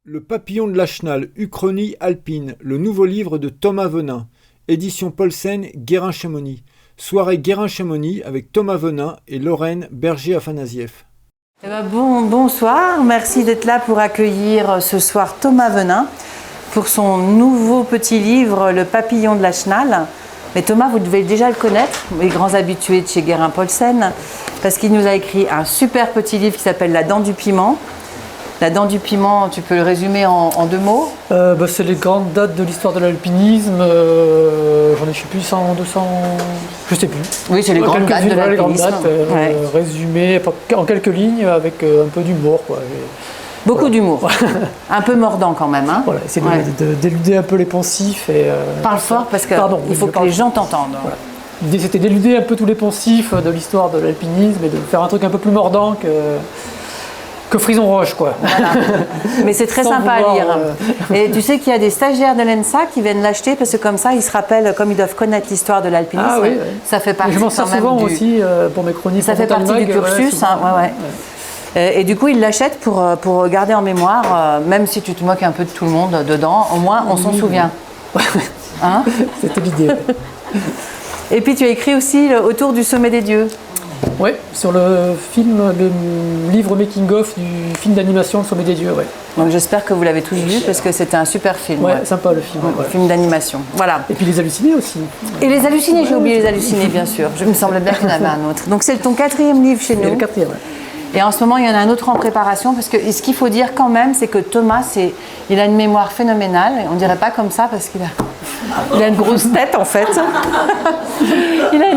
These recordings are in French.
Le papillon de la Chenal, Uchronie alpine, le nouveau livre de Thomas Venin. Édition Paulsen, Guérin-Chamonix. Soirée Guérin-Chamonix avec Thomas Venin et Lorraine Berger-Afanasieff. Bonsoir, merci d'être là pour accueillir ce soir Thomas Venin pour son nouveau petit livre, Le papillon de la Chenal. Mais Thomas, vous devez déjà le connaître, les grands habitués de chez Guérin Paulsen, parce qu'il nous a écrit un super petit livre qui s'appelle La dent du piment. La dent du piment, tu peux le résumer en deux mots? C'est les grandes dates de l'histoire de l'alpinisme. J'en ai, je sais plus, 100, 200, je sais plus. Oui, c'est les grandes dates de l'alpinisme. Ouais. Résumées en quelques lignes avec un peu d'humour, quoi. Beaucoup d'humour. Un peu mordant quand même. Hein. Voilà, essayer d'éluder un peu les poncifs. Parle fort parce qu'il faut que les gens t'entendent. Voilà. L'idée, c'était d'éluder un peu tous les poncifs de l'histoire de l'alpinisme et de faire un truc un peu plus mordant que Frison Roche, quoi. Voilà. Mais c'est très sympa à lire. Et tu sais qu'il y a des stagiaires de l'ENSA qui viennent l'acheter parce que comme ça, ils se rappellent, comme ils doivent connaître l'histoire de l'alpinisme. Ah, oui. Ça fait partie. Je m'en sers souvent aussi pour mes chroniques. Ça fait partie du cursus. Et du coup, ils l'achètent pour garder en mémoire, même si tu te moques un peu de tout le monde dedans, au moins on s'en souvient. Hein? C'était l'idée. Et puis tu as écrit aussi Autour du sommet des dieux. Oui, sur le livre making-of du film d'animation Le Sommet des Dieux. Ouais. Donc j'espère que vous l'avez tous vu parce que c'était un super film. Ouais, sympa le film. Ouais. Film d'animation. Voilà. Et puis Les Hallucinés aussi. Et Les Hallucinés, j'ai oublié Les Hallucinés, bien sûr. Je me semblait bien qu'il y en avait un autre. Donc c'est ton 4e livre chez nous. Le 4e, ouais. Et en ce moment, il y en a un autre en préparation parce que ce qu'il faut dire quand même, c'est que Thomas, il a une mémoire phénoménale. On ne dirait pas comme ça parce qu'il a une grosse tête en fait.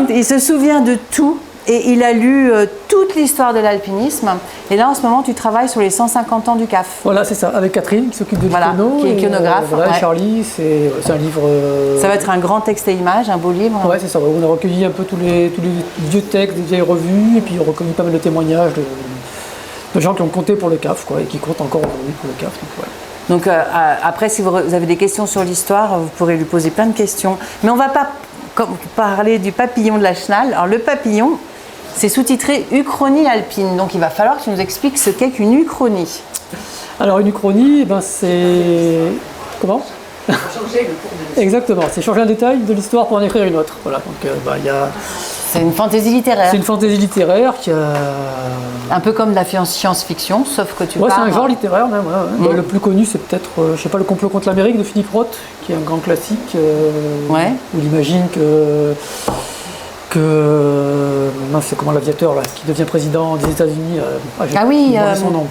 Il se souvient de tout. Et il a lu toute l'histoire de l'alpinisme. Et là, en ce moment, tu travailles sur les 150 ans du CAF. Voilà, c'est ça, avec Catherine qui s'occupe de l'icono. Qui est iconographe. Charlie, c'est un livre... Ça va être un grand texte et image, un beau livre. Ouais, c'est ça. On a recueilli un peu tous les vieux textes, des vieilles revues, et puis on a recueilli pas mal de témoignages de gens qui ont compté pour le CAF, quoi, et qui comptent encore aujourd'hui pour le CAF. Donc, après, si vous avez des questions sur l'histoire, vous pourrez lui poser plein de questions. Mais on ne va pas parler du papillon de la Chenal. Alors, le papillon... C'est sous-titré Uchronie alpine, donc il va falloir que tu nous expliques ce qu'est qu'une uchronie. Alors une uchronie, c'est... Comment ? Changer le cours de l'histoire. Exactement, c'est changer un détail de l'histoire pour en écrire une autre. Voilà, donc y a... C'est une fantaisie littéraire. C'est une fantaisie littéraire qui a... Un peu comme de la science-fiction, sauf que tu parles... c'est un genre littéraire même. Ouais. Le plus connu, c'est peut-être, je sais pas, Le complot contre l'Amérique de Philippe Roth, qui est un grand classique, où il imagine c'est comment l'aviateur là, qui devient président des États-Unis. Son nom.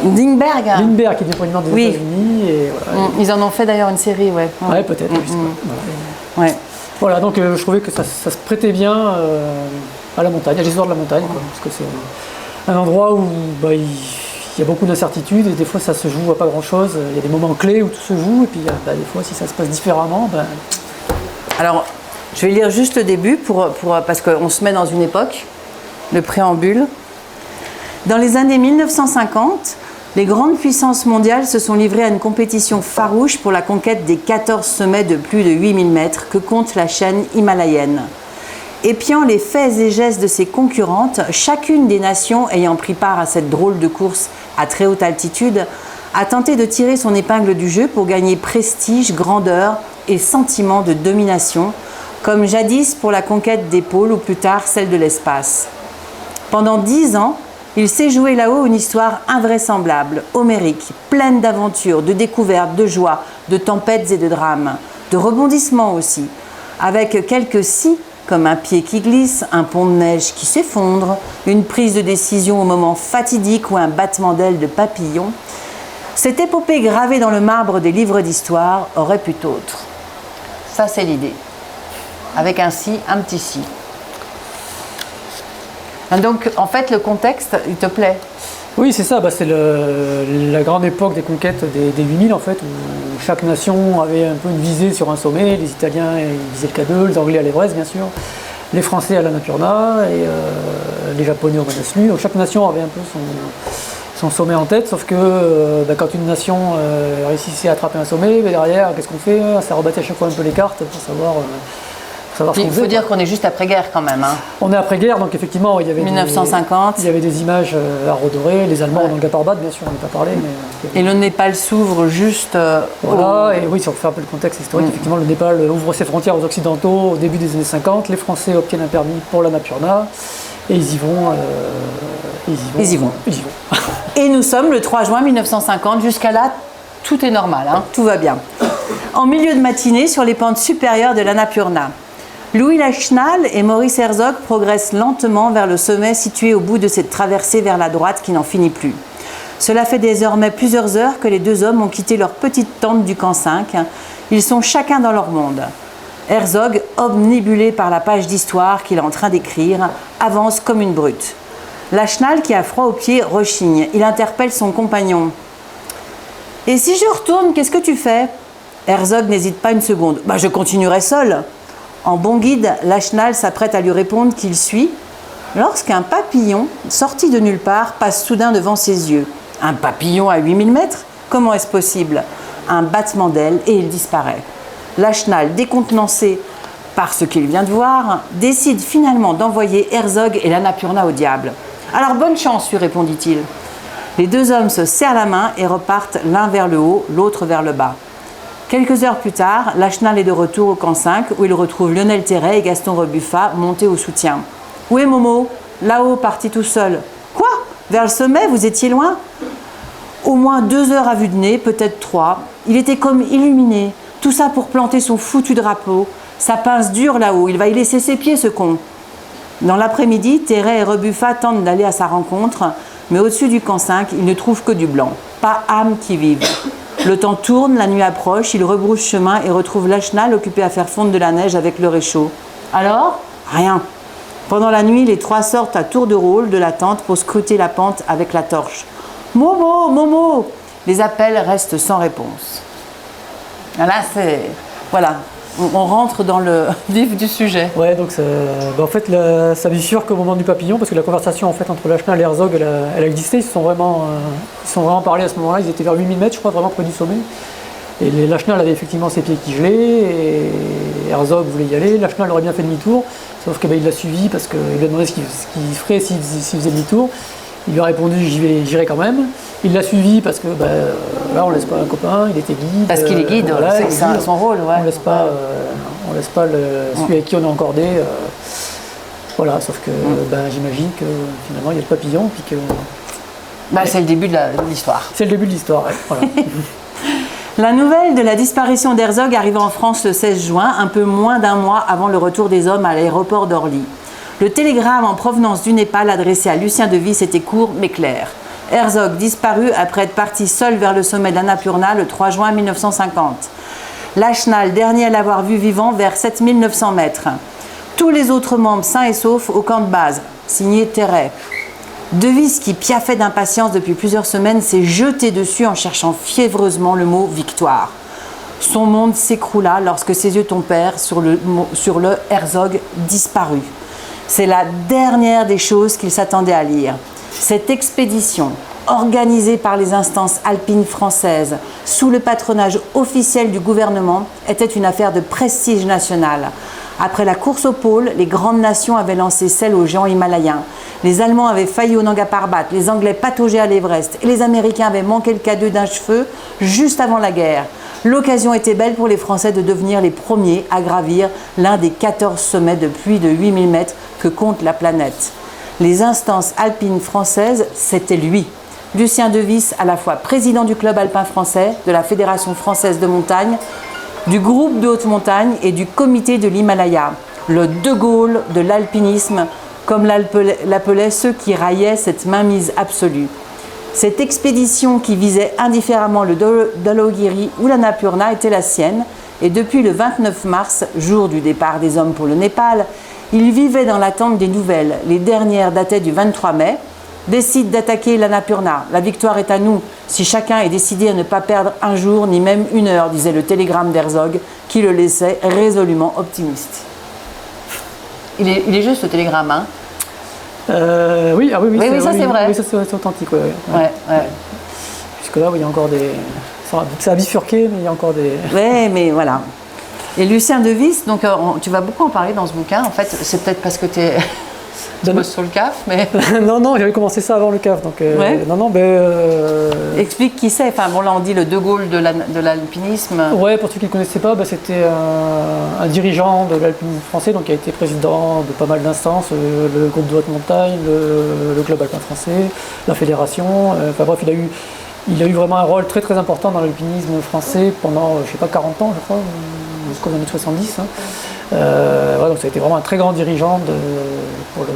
Lindbergh. Lindbergh qui devient président des États-Unis. Et, voilà. Ils en ont fait d'ailleurs une série, ouais. Ouais, peut-être. Voilà, donc je trouvais que ça se prêtait bien à la montagne, à l'histoire de la montagne, quoi, parce que c'est un endroit où il y a beaucoup d'incertitudes et des fois ça se joue à pas grand-chose. Il y a des moments clés où tout se joue et puis des fois si ça se passe différemment. Alors, je vais lire juste le début parce qu'on se met dans une époque, le préambule. Dans les années 1950, les grandes puissances mondiales se sont livrées à une compétition farouche pour la conquête des 14 sommets de plus de 8000 mètres que compte la chaîne himalayenne. Épiant les faits et gestes de ses concurrentes, chacune des nations ayant pris part à cette drôle de course à très haute altitude a tenté de tirer son épingle du jeu pour gagner prestige, grandeur et sentiment de domination, comme jadis pour la conquête des pôles ou plus tard celle de l'espace. Pendant 10 ans, il s'est joué là-haut une histoire invraisemblable, homérique, pleine d'aventures, de découvertes, de joies, de tempêtes et de drames, de rebondissements aussi, avec quelques si, comme un pied qui glisse, un pont de neige qui s'effondre, une prise de décision au moment fatidique ou un battement d'ailes de papillon. Cette épopée gravée dans le marbre des livres d'histoire aurait pu autre. Ça, c'est l'idée. Avec un si, un petit si. Donc, en fait, le contexte, il te plaît? Oui, c'est ça. C'est la grande époque des conquêtes des 8000, en fait, où chaque nation avait un peu une visée sur un sommet. Les Italiens ils visaient le K2, les Anglais à l'Everest, bien sûr. Les Français à l'Annapurna et les Japonais au Manaslu. Donc, chaque nation avait un peu son sommet en tête, sauf que quand une nation réussissait à attraper un sommet, derrière, qu'est-ce qu'on fait? Ça rebattait à chaque fois un peu les cartes pour savoir savoir ce qu'on Il faisait. faut dire qu'on est juste après-guerre quand même. Hein. On est après-guerre, donc effectivement, il y avait 1950. il y avait des images à redorer, les Allemands dans le Gaparbad, bien sûr, on n'a pas parlé. Mais, Et le Népal s'ouvre juste voilà, et oui, si on fait un peu le contexte historique, effectivement, le Népal ouvre ses frontières aux Occidentaux au début des années 50, les Français obtiennent un permis pour l'Annapurna, et ils y vont. Ils y vont. Et nous sommes le 3 juin 1950. Jusqu'à là, tout est normal, hein, tout va bien. En milieu de matinée, sur les pentes supérieures de l'Annapurna, Louis Lachenal et Maurice Herzog progressent lentement vers le sommet situé au bout de cette traversée vers la droite qui n'en finit plus. Cela fait désormais plusieurs heures que les deux hommes ont quitté leur petite tente du camp 5. Ils sont chacun dans leur monde. Herzog, omnibulé par la page d'histoire qu'il est en train d'écrire, avance comme une brute. Lachenal, qui a froid aux pieds, rechigne. Il interpelle son compagnon. « Et si je retourne, qu'est-ce que tu fais ?» Herzog n'hésite pas une seconde. « Je continuerai seul. » En bon guide, Lachenal s'apprête à lui répondre qu'il suit, lorsqu'un papillon, sorti de nulle part, passe soudain devant ses yeux. Un papillon à 8000 mètres ? Comment est-ce possible ? Un battement d'ailes et il disparaît. Lachenal, décontenancé par ce qu'il vient de voir, décide finalement d'envoyer Herzog et l'Annapurna au diable. « Alors bonne chance, lui répondit-il. » Les deux hommes se serrent la main et repartent l'un vers le haut, l'autre vers le bas. Quelques heures plus tard, Lachenal est de retour au camp 5 où il retrouve Lionel Terray et Gaston Rebuffa montés au soutien. « Où est Momo ? Là-haut, parti tout seul. »« Quoi ? Vers le sommet, vous étiez loin ?» Au moins 2 heures à vue de nez, peut-être 3. Il était comme illuminé. Tout ça pour planter son foutu drapeau. Ça pince dur là-haut, il va y laisser ses pieds, ce con. Dans l'après-midi, Terray et Rebuffa tentent d'aller à sa rencontre, mais au-dessus du camp 5, ils ne trouvent que du blanc. Pas âme qui vive. Le temps tourne, la nuit approche, ils rebroussent chemin et retrouvent Lachenal occupé à faire fondre de la neige avec le réchaud. Alors ? Rien. Pendant la nuit, les trois sortent à tour de rôle de la tente pour scruter la pente avec la torche. « Momo, Momo !» Les appels restent sans réponse. Là, c'est... Voilà. On rentre dans le vif du sujet. Ouais, donc en fait, ça bifurque au moment du papillon, parce que la conversation en fait, entre Lachenal et Herzog, elle a existé. Ils se sont vraiment parlé à ce moment-là. Ils étaient vers 8000 mètres, je crois, vraiment près du sommet. Et Lachenal avait effectivement ses pieds qui gelaient, et Herzog voulait y aller. Lachenal aurait bien fait demi-tour, sauf qu'il l'a suivi parce qu'il lui a demandé ce qu'il ferait s'il faisait demi-tour. Il lui a répondu j'irai quand même. Il l'a suivi parce que là on laisse pas un copain, il était guide. Parce qu'il est guide, voilà, c'est son rôle. Ouais. On laisse pas celui avec qui on est encordé. Voilà, sauf que j'imagine que finalement il y a le papillon. Puis que, c'est le début de l'histoire. C'est le début de l'histoire, ouais, voilà. La nouvelle de la disparition d'Herzog arrive en France le 16 juin, un peu moins d'un mois avant le retour des hommes à l'aéroport d'Orly. Le télégramme en provenance du Népal adressé à Lucien de Vis était court mais clair. Herzog disparu après être parti seul vers le sommet d'Annapurna le 3 juin 1950. Lachenal, dernier à l'avoir vu vivant, vers 7900 mètres. Tous les autres membres sains et saufs au camp de base, signé Terray. De Vis, qui piaffait d'impatience depuis plusieurs semaines, s'est jeté dessus en cherchant fiévreusement le mot « victoire ». Son monde s'écroula lorsque ses yeux tombèrent sur le Herzog disparu. C'est la dernière des choses qu'il s'attendait à lire. Cette expédition, organisée par les instances alpines françaises, sous le patronage officiel du gouvernement, était une affaire de prestige national. Après la course au pôle, les grandes nations avaient lancé celle aux géants himalayens. Les Allemands avaient failli au Nanga Parbat, les Anglais pataugeaient à l'Everest et les Américains avaient manqué le cadeau d'un cheveu juste avant la guerre. L'occasion était belle pour les Français de devenir les premiers à gravir l'un des 14 sommets de plus de 8000 mètres que compte la planète. Les instances alpines françaises, c'était lui. Lucien de Vis, à la fois président du club alpin français, de la Fédération française de montagne, du groupe de haute montagne et du comité de l'Himalaya. Le De Gaulle de l'alpinisme, comme l'appelaient ceux qui raillaient cette mainmise absolue. Cette expédition qui visait indifféremment le Dhologiri ou l'Annapurna était la sienne, et depuis le 29 mars, jour du départ des hommes pour le Népal, il vivait dans l'attente des nouvelles. Les dernières dataient du 23 mai. Décide d'attaquer l'Annapurna. La victoire est à nous, si chacun est décidé à ne pas perdre un jour ni même une heure, disait le télégramme d'Herzog, qui le laissait résolument optimiste. Il est juste le télégramme, hein? Oui, ça c'est vrai. Oui, ça c'est authentique, ouais. Ouais. Puisque là, il y a encore des... Ça a bifurqué, mais il y a encore des... Oui, mais voilà. Et Lucien de Vis, donc tu vas beaucoup en parler dans ce bouquin. En fait, c'est peut-être parce que tu bosses sur le CAF, mais... Non, j'avais commencé ça avant le CAF, donc... Explique qui c'est. Enfin, bon, là, on dit le De Gaulle de l'alpinisme. Ouais, pour ceux qui ne connaissaient pas, c'était un dirigeant de l'alpinisme français, donc qui a été président de pas mal d'instances, le groupe de haute montagne, le club alpin français, la fédération. Enfin bref, il a eu vraiment un rôle très très important dans l'alpinisme français pendant, je sais pas, 40 ans, je crois, jusqu'aux années 70. Donc ça a été vraiment un très grand dirigeant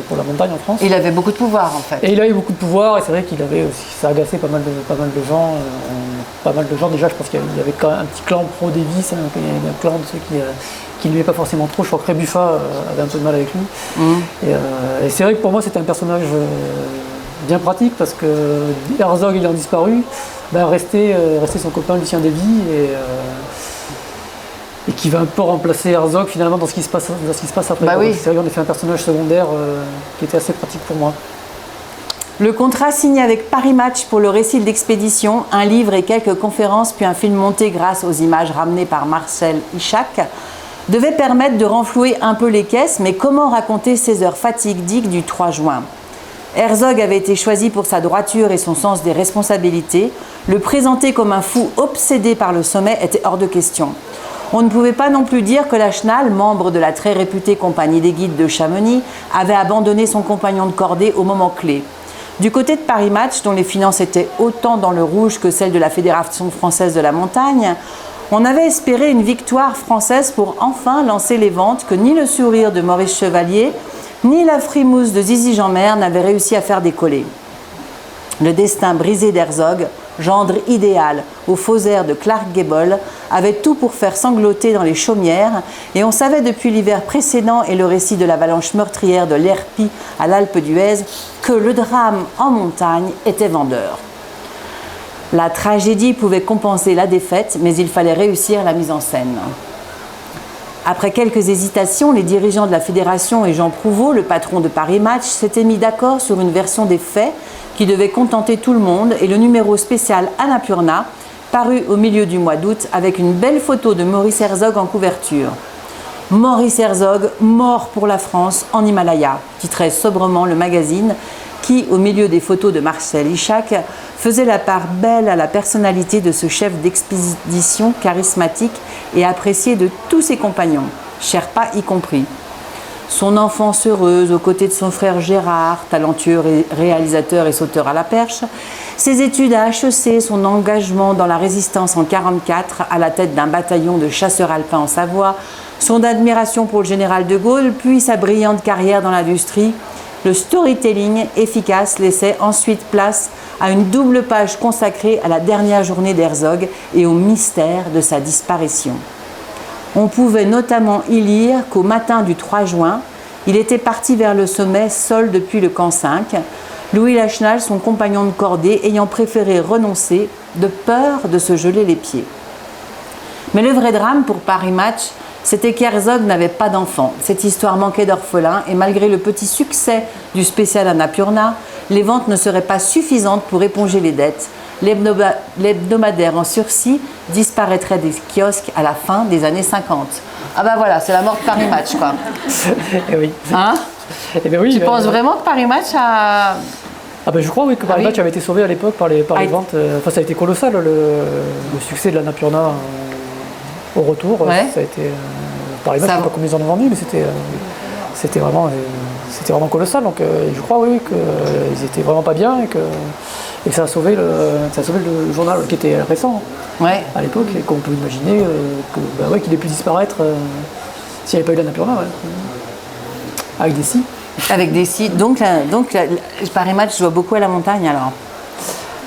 pour la montagne en France. Il avait beaucoup de pouvoir en fait. Et il a eu beaucoup de pouvoir, et c'est vrai qu'il avait aussi, ça a agacé pas mal de gens. Déjà, je pense qu'il y avait quand même un petit clan pro Davis, il y avait un clan de ceux qui ne l'aimaient pas forcément trop. Je crois que Rébuffat avait un peu de mal avec lui. Et c'est vrai que pour moi c'était un personnage bien pratique, parce que Herzog ayant disparu, restait son copain Lucien Dévy, et qui va un peu remplacer Herzog finalement dans ce qui se passe après. Oui. C'est vrai qu'on a fait un personnage secondaire qui était assez pratique pour moi. Le contrat signé avec Paris Match pour le récit de l'expédition, un livre et quelques conférences, puis un film monté grâce aux images ramenées par Marcel Ichac, devait permettre de renflouer un peu les caisses, mais comment raconter ces heures fatidiques du 3 juin ? Herzog avait été choisi pour sa droiture et son sens des responsabilités. Le présenter comme un fou obsédé par le sommet était hors de question. On ne pouvait pas non plus dire que la Chenal, membre de la très réputée compagnie des guides de Chamonix, avait abandonné son compagnon de cordée au moment clé. Du côté de Paris Match, dont les finances étaient autant dans le rouge que celles de la Fédération française de la montagne, on avait espéré une victoire française pour enfin lancer les ventes que ni le sourire de Maurice Chevalier, ni la frimousse de Zizi Jeanmer n'avaient réussi à faire décoller. Le destin brisé d'Herzog, gendre idéal aux faux airs de Clark Gable, avait tout pour faire sangloter dans les chaumières, et on savait depuis l'hiver précédent et le récit de l'avalanche meurtrière de l'Herpie à l'Alpe d'Huez que le drame en montagne était vendeur. La tragédie pouvait compenser la défaite, mais il fallait réussir la mise en scène. Après quelques hésitations, les dirigeants de la fédération et Jean Prouveau, le patron de Paris Match, s'étaient mis d'accord sur une version des faits qui devait contenter tout le monde, et le numéro spécial Annapurna, paru au milieu du mois d'août avec une belle photo de Maurice Herzog en couverture. Maurice Herzog, mort pour la France en Himalaya, titrait sobrement le magazine qui, au milieu des photos de Marcel Ichac, faisait la part belle à la personnalité de ce chef d'expédition charismatique et apprécié de tous ses compagnons, Sherpa y compris. Son enfance heureuse aux côtés de son frère Gérard, talentueux réalisateur et sauteur à la perche, ses études à HEC, son engagement dans la résistance en 1944 à la tête d'un bataillon de chasseurs alpins en Savoie, son admiration pour le général de Gaulle, puis sa brillante carrière dans l'industrie, le storytelling efficace laissait ensuite place à une double page consacrée à la dernière journée d'Herzog et au mystère de sa disparition. On pouvait notamment y lire qu'au matin du 3 juin, il était parti vers le sommet seul depuis le camp 5, Louis Lachenal, son compagnon de cordée, ayant préféré renoncer de peur de se geler les pieds. Mais le vrai drame pour Paris Match, c'était qu'Herzog n'avait pas d'enfant. Cette histoire manquait d'orphelins, et malgré le petit succès du spécial Annapurna, les ventes ne seraient pas suffisantes pour éponger les dettes. L'hebdomadaire en sursis disparaîtrait des kiosques à la fin des années 50. Ah bah voilà, c'est la mort de Paris Match, quoi. Et oui. Hein? Et ben oui, tu penses vraiment que Paris Match a... Ah ben je crois oui que Paris Match avait été sauvé à l'époque par les ventes. Enfin ça a été colossal le succès de l'Annapurna au retour. Ouais. Ça a été Paris Match, je ne sais pas combien ils en ont vendu, mais c'était vraiment colossal. Donc je crois oui qu'ils étaient vraiment pas bien, et ça a sauvé le journal qui était récent à l'époque, et qu'on peut imaginer qu'il ait pu disparaître s'il n'y avait pas eu l'Annapurna. Ouais. Avec des scies. Avec des scies. Donc Paris Match joue beaucoup à la montagne alors.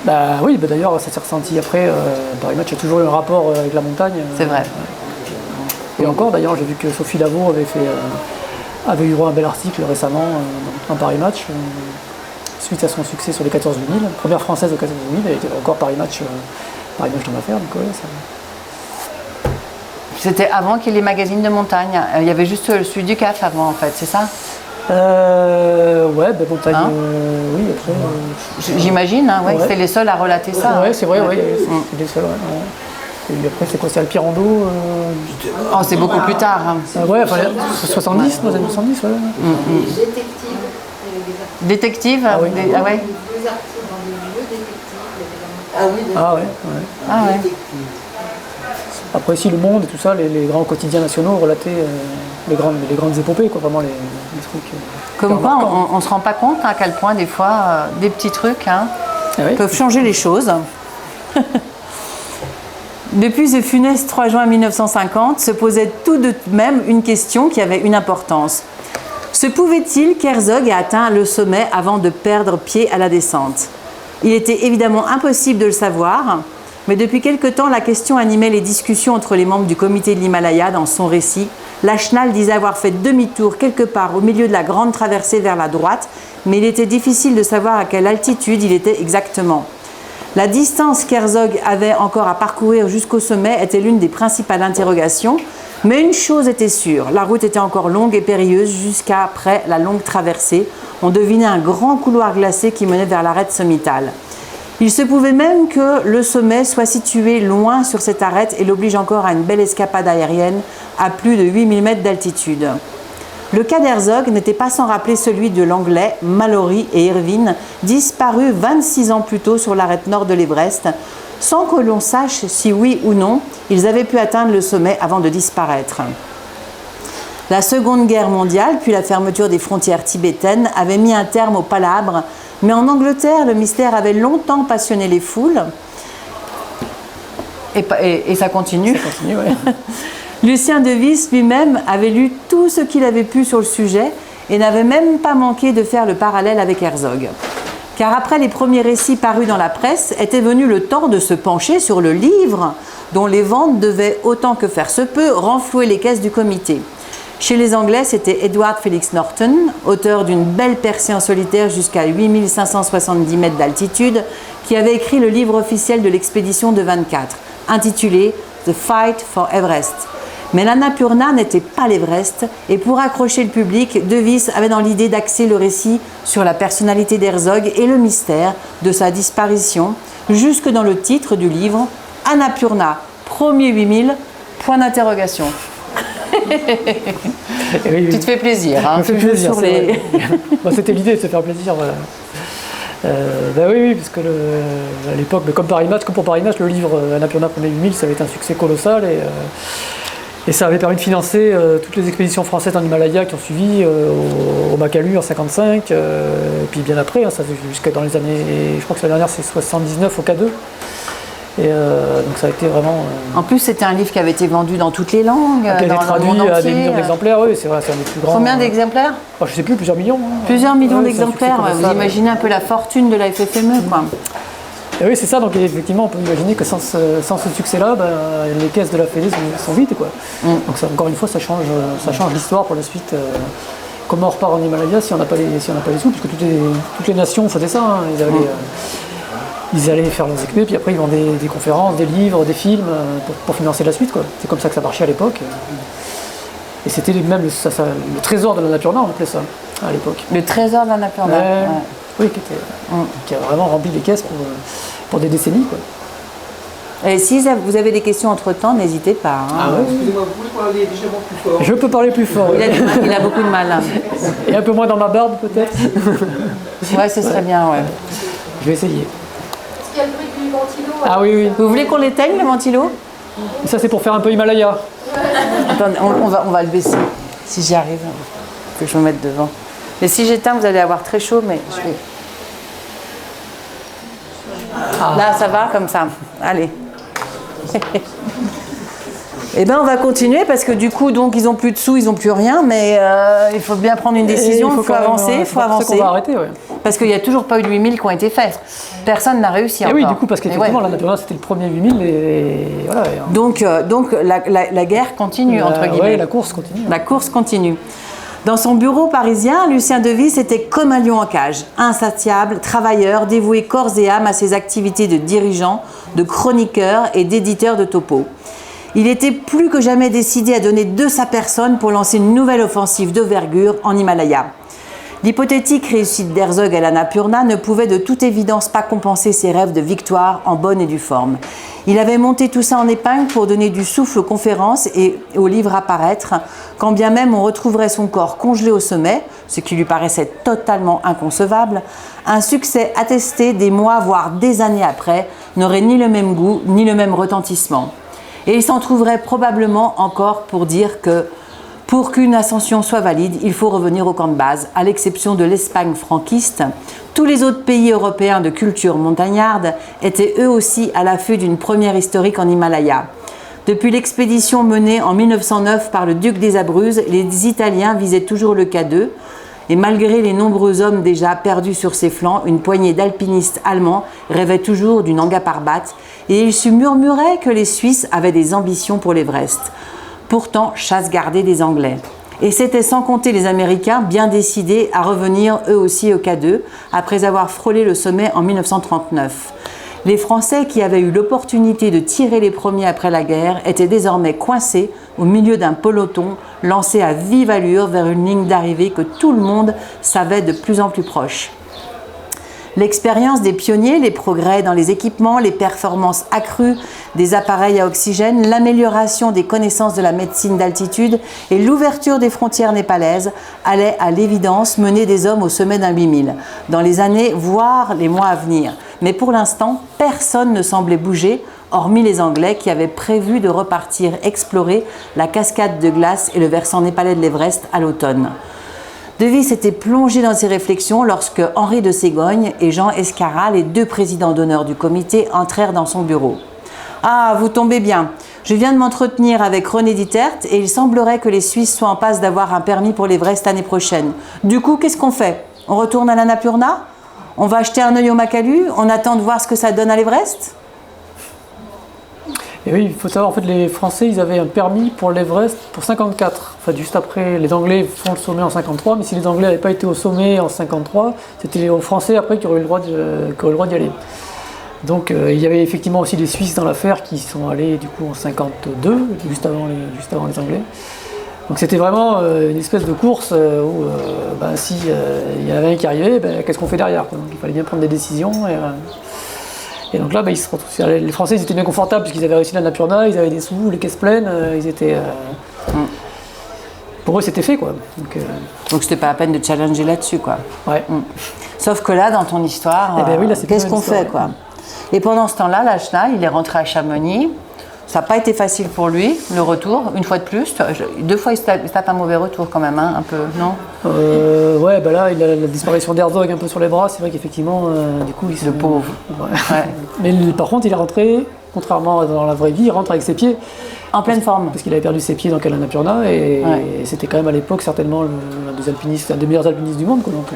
Bah oui, d'ailleurs ça s'est ressenti après. Paris Match a toujours eu un rapport avec la montagne. C'est vrai. Et encore d'ailleurs, j'ai vu que Sophie Lavaux avait eu droit à un bel article récemment dans Paris Match, suite à son succès sur les 14 000, première française aux 14 000, elle était encore Paris Match dans l'affaire. Donc ouais, ça... C'était avant qu'il y ait les magazines de montagne. Il y avait juste celui du CAF avant en fait, c'est ça? Ouais, montagne, hein oui, après... J'imagine, hein, ouais, c'était les seuls à relater ça. Ouais, hein. c'est vrai, ouais. Les seuls, ouais. Après, c'est quoi? C'est Alpirando Oh, c'est beaucoup plus tard. Hein. Ouais, enfin, 70, dans les années 70, ouais. Détective Ah oui. Ah ouais. Deux articles dans des vieux détectives. Ah oui, Ah ouais, ouais. Ah ouais. Après, si Le Monde et tout ça, les grands quotidiens nationaux relataient les grandes épopées, quoi, vraiment les trucs. Comme quoi, marquants. on ne se rend pas compte à quel point, des fois, des petits trucs hein, Ah oui. peuvent changer les choses. Depuis ce funeste 3 juin 1950, se posait tout de même une question qui avait une importance. Se pouvait-il qu'Herzog ait atteint le sommet avant de perdre pied à la descente? Il était évidemment impossible de le savoir, mais depuis quelque temps, la question animait les discussions entre les membres du comité de l'Himalaya. Dans son récit, Lachenal disait avoir fait demi-tour quelque part au milieu de la grande traversée vers la droite, mais il était difficile de savoir à quelle altitude il était exactement. La distance qu'Herzog avait encore à parcourir jusqu'au sommet était l'une des principales interrogations, mais une chose était sûre, la route était encore longue et périlleuse jusqu'après la longue traversée. On devinait un grand couloir glacé qui menait vers l'arête sommitale. Il se pouvait même que le sommet soit situé loin sur cette arête et l'oblige encore à une belle escapade aérienne à plus de 8000 mètres d'altitude. Le cas d'Herzog n'était pas sans rappeler celui de l'Anglais Mallory et Irvine, disparus 26 ans plus tôt sur l'arête nord de l'Everest, sans que l'on sache si oui ou non ils avaient pu atteindre le sommet avant de disparaître. La Seconde Guerre mondiale, puis la fermeture des frontières tibétaines, avaient mis un terme aux palabres, mais en Angleterre, le mystère avait longtemps passionné les foules. Et ça continue. Ça continue, ouais. Lucien de Vis lui-même avait lu tout ce qu'il avait pu sur le sujet et n'avait même pas manqué de faire le parallèle avec Herzog. Car après les premiers récits parus dans la presse, était venu le temps de se pencher sur le livre dont les ventes devaient, autant que faire se peut, renflouer les caisses du comité. Chez les Anglais, c'était Edward Felix Norton, auteur d'une belle percée en solitaire jusqu'à 8570 mètres d'altitude, qui avait écrit le livre officiel de l'expédition de 24, intitulé « The Fight for Everest ». Mais l'Annapurna n'était pas l'Everest, et pour accrocher le public, De Vis avait dans l'idée d'axer le récit sur la personnalité d'Herzog et le mystère de sa disparition, jusque dans le titre du livre « Annapurna, premier 8000, point d'interrogation ». Oui. Tu te fais plaisir, hein. Ça me fait Tu joues plaisir, sur c'est les... vrai. Bon, c'était l'idée de se faire plaisir, voilà. Oui, parce que à l'époque, mais comme pour Paris Match, le livre Annapurna premier 8000, ça avait été un succès colossal et ça avait permis de financer toutes les expéditions françaises en Himalaya qui ont suivi au Makalu en 55, et puis bien après, hein, ça fait jusqu'à dans les années, je crois que la dernière c'est 79 au K2. Et donc ça a été vraiment... En plus, c'était un livre qui avait été vendu dans toutes les langues, qui a été dans le traduit monde à des entier. millions d'exemplaires, oui, c'est vrai, c'est un des plus grands... Combien d'exemplaires? Je ne sais plus, plusieurs millions. Hein. Plusieurs millions Ouais, c'est un d'exemplaires. succès Vous colossal. imaginez un peu la fortune de la FFME, quoi. Et oui, c'est ça, donc effectivement, on peut imaginer que sans ce succès-là, les caisses de la Fédé sont vides, quoi. Donc ça, encore une fois, ça change l'histoire pour la suite. Comment on repart en Himalaya si on n'a pas les sous, puisque toutes les nations faisaient ça, hein. Ils allaient faire leurs expés, puis après ils vendaient des conférences, des livres, des films pour financer la suite, quoi. C'est comme ça que ça marchait à l'époque. Et c'était même le trésor de l'Annapurna, on appelait ça, à l'époque. Le trésor de l'Annapurna. Ouais. Ouais. Oui, qui a vraiment rempli les caisses pour des décennies, quoi. Et si vous avez des questions entre-temps, n'hésitez pas. Hein. Ah ouais. excusez-moi, vous pouvez parler légèrement plus fort? Je peux parler plus fort. Il a du mal, il a beaucoup de mal. Hein. Et un peu moins dans ma barbe, peut-être. Ouais, ce serait bien, ouais. Je vais essayer. Est-ce qu'il y a le bruit du ventilo? Ah oui, oui. Vous voulez qu'on l'éteigne, le ventilo? Et ça, c'est pour faire un peu Himalaya. Attendez, on va le baisser, si j'y arrive. Faut que je me mette devant. Mais si j'éteins, vous allez avoir très chaud, mais je vais... Là, ça va, comme ça. Allez. Eh bien, on va continuer parce que du coup, donc, ils n'ont plus de sous, ils n'ont plus rien, mais il faut bien prendre une décision, il faut avancer, il faut avancer. C'est qu'on va arrêter, ouais. Parce qu'il n'y a toujours pas eu de 8000 qui ont été faits. Personne n'a réussi Et encore. oui, du coup, parce qu'effectivement, ouais. l'Annapurna, c'était le premier 8000 et voilà. Donc la guerre continue, entre guillemets. Ouais, la course continue. La course continue. Dans son bureau parisien, Lucien de Vis était comme un lion en cage, insatiable, travailleur, dévoué corps et âme à ses activités de dirigeant, de chroniqueur et d'éditeur de topo. Il était plus que jamais décidé à donner de sa personne pour lancer une nouvelle offensive d'envergure en Himalaya. L'hypothétique réussite d'Herzog à l'Annapurna ne pouvait de toute évidence pas compenser ses rêves de victoire en bonne et due forme. Il avait monté tout ça en épingle pour donner du souffle aux conférences et aux livres à paraître, quand bien même on retrouverait son corps congelé au sommet, ce qui lui paraissait totalement inconcevable. Un succès attesté des mois, voire des années après, n'aurait ni le même goût, ni le même retentissement. Et il s'en trouverait probablement encore pour dire que pour qu'une ascension soit valide, il faut revenir au camp de base, à l'exception de l'Espagne franquiste. Tous les autres pays européens de culture montagnarde étaient eux aussi à l'affût d'une première historique en Himalaya. Depuis l'expédition menée en 1909 par le duc des Abruzzes, les Italiens visaient toujours le K2, et malgré les nombreux hommes déjà perdus sur ses flancs, une poignée d'alpinistes allemands rêvait toujours du Nanga Parbat, et il se murmurait que les Suisses avaient des ambitions pour l'Everest. Pourtant, chasse gardée des Anglais. Et c'était sans compter les Américains bien décidés à revenir eux aussi au K2 après avoir frôlé le sommet en 1939. Les Français qui avaient eu l'opportunité de tirer les premiers après la guerre étaient désormais coincés au milieu d'un peloton lancé à vive allure vers une ligne d'arrivée que tout le monde savait de plus en plus proche. L'expérience des pionniers, les progrès dans les équipements, les performances accrues des appareils à oxygène, l'amélioration des connaissances de la médecine d'altitude et l'ouverture des frontières népalaises allaient à l'évidence mener des hommes au sommet d'un 8000 dans les années, voire les mois à venir. Mais pour l'instant, personne ne semblait bouger, hormis les Anglais qui avaient prévu de repartir explorer la cascade de glace et le versant népalais de l'Everest à l'automne. De Vis s'était plongé dans ses réflexions lorsque Henri de Ségogne et Jean Escarrat, les deux présidents d'honneur du comité, entrèrent dans son bureau. « Ah, vous tombez bien. Je viens de m'entretenir avec René Dittert et il semblerait que les Suisses soient en passe d'avoir un permis pour l'Everest l'année prochaine. Du coup, qu'est-ce qu'on fait? On retourne à l'Annapurna? On va acheter un œil au Makalu? On attend de voir ce que ça donne à l'Everest ?» Et oui, il faut savoir, en fait, les Français, ils avaient un permis pour l'Everest pour 54. Enfin, juste après, les Anglais font le sommet en 53, mais si les Anglais n'avaient pas été au sommet en 53, c'était les Français après qui auraient eu le droit d'y aller. Donc, il y avait effectivement aussi des Suisses dans l'affaire qui sont allés du coup en 52, juste avant les Anglais. Donc c'était vraiment une espèce de course où si il y en avait un qui arrivait, qu'est-ce qu'on fait derrière, quoi. Donc, il fallait bien prendre des décisions. Et donc là, ils se retrouvent. Les Français, ils étaient bien confortables parce qu'ils avaient réussi l'Annapurna, ils avaient des sous, les caisses pleines, ils étaient. Pour eux, c'était fait, quoi. Donc c'était pas la peine de challenger là-dessus, quoi. Ouais. Sauf que là, dans ton histoire, oui, là, qu'est-ce qu'on fait, quoi? Et pendant ce temps-là, Lachna, il est rentré à Chamonix. Ça n'a pas été facile pour lui, le retour, une fois de plus. 2 fois, il se tape un mauvais retour quand même, hein, un peu, non? Là, il a la disparition d'Herzog un peu sur les bras. C'est vrai qu'effectivement, du coup, Le pauvre. Ouais. Ouais. Mais par contre, il est rentré, contrairement à dans la vraie vie, il rentre avec ses pieds. En pleine forme. Parce qu'il avait perdu ses pieds dans l'Annapurna et c'était quand même à l'époque certainement un des meilleurs alpinistes du monde, quoi. Donc,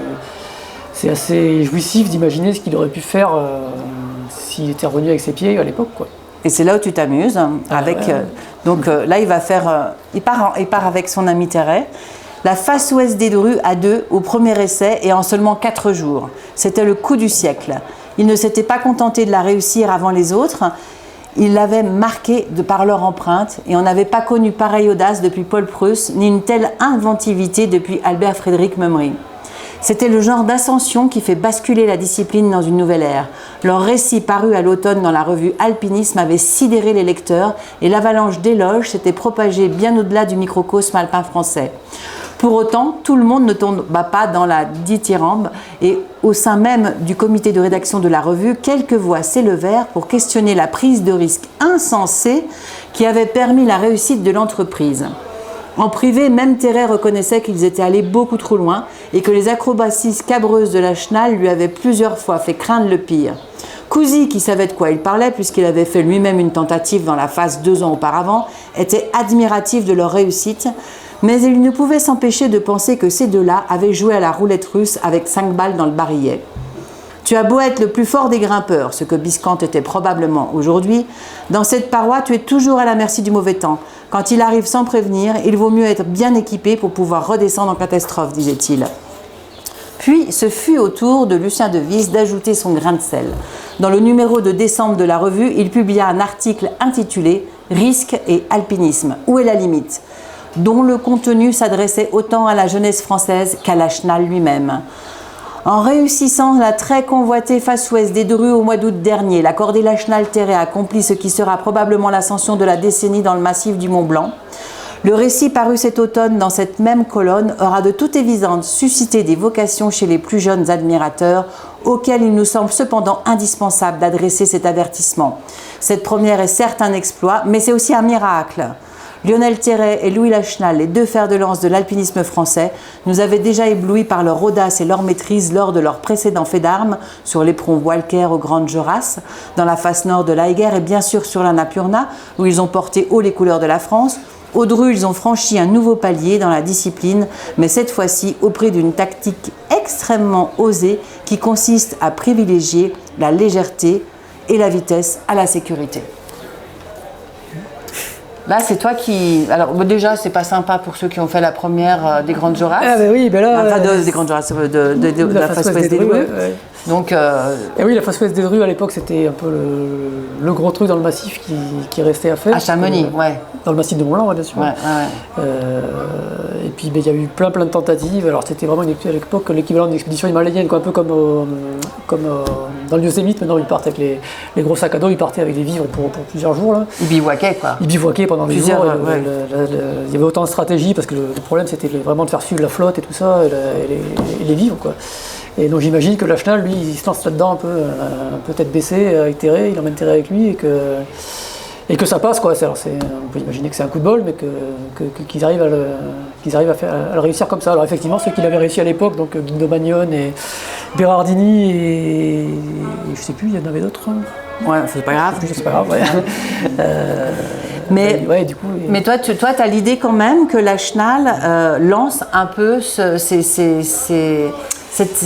c'est assez jouissif d'imaginer ce qu'il aurait pu faire s'il était revenu avec ses pieds à l'époque, quoi. Et c'est là où tu t'amuses avec. Là, il part avec son ami Terret. La face ouest des Drus à 2 au premier essai et en seulement 4 jours. C'était le coup du siècle. Il ne s'était pas contenté de la réussir avant les autres. Ils l'avaient marquée par leur empreinte et on n'avait pas connu pareille audace depuis Paul Preuss ni une telle inventivité depuis Albert Frédéric Mummery. C'était le genre d'ascension qui fait basculer la discipline dans une nouvelle ère. Leur récit paru à l'automne dans la revue Alpinisme avait sidéré les lecteurs et l'avalanche d'éloges s'était propagée bien au-delà du microcosme alpin français. Pour autant, tout le monde ne tomba pas dans la dithyrambe et au sein même du comité de rédaction de la revue, quelques voix s'élevèrent pour questionner la prise de risque insensée qui avait permis la réussite de l'entreprise. En privé, même Terret reconnaissait qu'ils étaient allés beaucoup trop loin et que les acrobaties scabreuses de la Chenal lui avaient plusieurs fois fait craindre le pire. Cousy, qui savait de quoi il parlait puisqu'il avait fait lui-même une tentative dans la phase 2 ans auparavant, était admiratif de leur réussite, mais il ne pouvait s'empêcher de penser que ces deux-là avaient joué à la roulette russe avec 5 balles dans le barillet. Tu as beau être le plus fort des grimpeurs, ce que Biscante était probablement aujourd'hui, dans cette paroi, tu es toujours à la merci du mauvais temps. Quand il arrive sans prévenir, il vaut mieux être bien équipé pour pouvoir redescendre en catastrophe, disait-il. Puis, ce fut au tour de Lucien de Vis d'ajouter son grain de sel. Dans le numéro de décembre de la revue, il publia un article intitulé « Risque et alpinisme. Où est la limite ?» dont le contenu s'adressait autant à la jeunesse française qu'à Lachenal lui-même. En réussissant la très convoitée face ouest des Drus au mois d'août dernier, la cordée Lachenal-Terray accomplit ce qui sera probablement l'ascension de la décennie dans le massif du Mont Blanc. Le récit paru cet automne dans cette même colonne aura de toute évidence suscité des vocations chez les plus jeunes admirateurs, auxquels il nous semble cependant indispensable d'adresser cet avertissement. Cette première est certes un exploit, mais c'est aussi un miracle. Lionel Terray et Louis Lachenal, les deux fers de lance de l'alpinisme français, nous avaient déjà éblouis par leur audace et leur maîtrise lors de leurs précédents faits d'armes sur l'éperon Walker aux Grandes Jorasses, dans la face nord de l'Eiger et bien sûr sur l'Annapurna, où ils ont porté haut les couleurs de la France. Au Dru, ils ont franchi un nouveau palier dans la discipline, mais cette fois-ci au prix d'une tactique extrêmement osée qui consiste à privilégier la légèreté et la vitesse à la sécurité. Là, c'est toi qui... Alors, déjà, c'est pas sympa pour ceux qui ont fait la première des Grandes Jorasses. Ah, ben oui, ben là... Enfin, des Grandes Jorasses, de la face ouest des Drus. Ouais. Donc... Et oui, la face ouest des Drus, à l'époque, c'était un peu le gros truc dans le massif qui restait à faire. À Chamonix, ouais. Dans le massif de Mont-Blanc, bien sûr. Ouais. Et puis, il y a eu plein de tentatives. Alors, c'était vraiment à l'époque l'équivalent d'une expédition himalayenne, quoi, un peu comme dans le Yosemite. Maintenant, ils partent avec les gros sacs à dos, ils partaient avec des vivres pour plusieurs jours. Là. Ils bivouacaient, quoi. Ils bivouaquaient pendant des Plusieurs, jours. ouais. Il y avait autant de stratégies, parce que le problème, c'était vraiment de faire suivre la flotte et tout ça, et les vivres, quoi. Et donc j'imagine que Lachenal, lui, il se lance là-dedans un peu tête baissée, avec Terray, il emmène Terray avec lui et que ça passe, quoi. Alors on peut imaginer que c'est un coup de bol, mais qu'ils arrivent à le réussir comme ça. Alors effectivement, ceux qui l'avaient réussi à l'époque, donc Guido Magnon et Berardini et je sais plus, il y en avait d'autres. Ouais, c'est pas grave. C'est pas grave, ouais. Mais, ouais, du coup, mais toi, tu as l'idée quand même que Lachenal lance un peu ce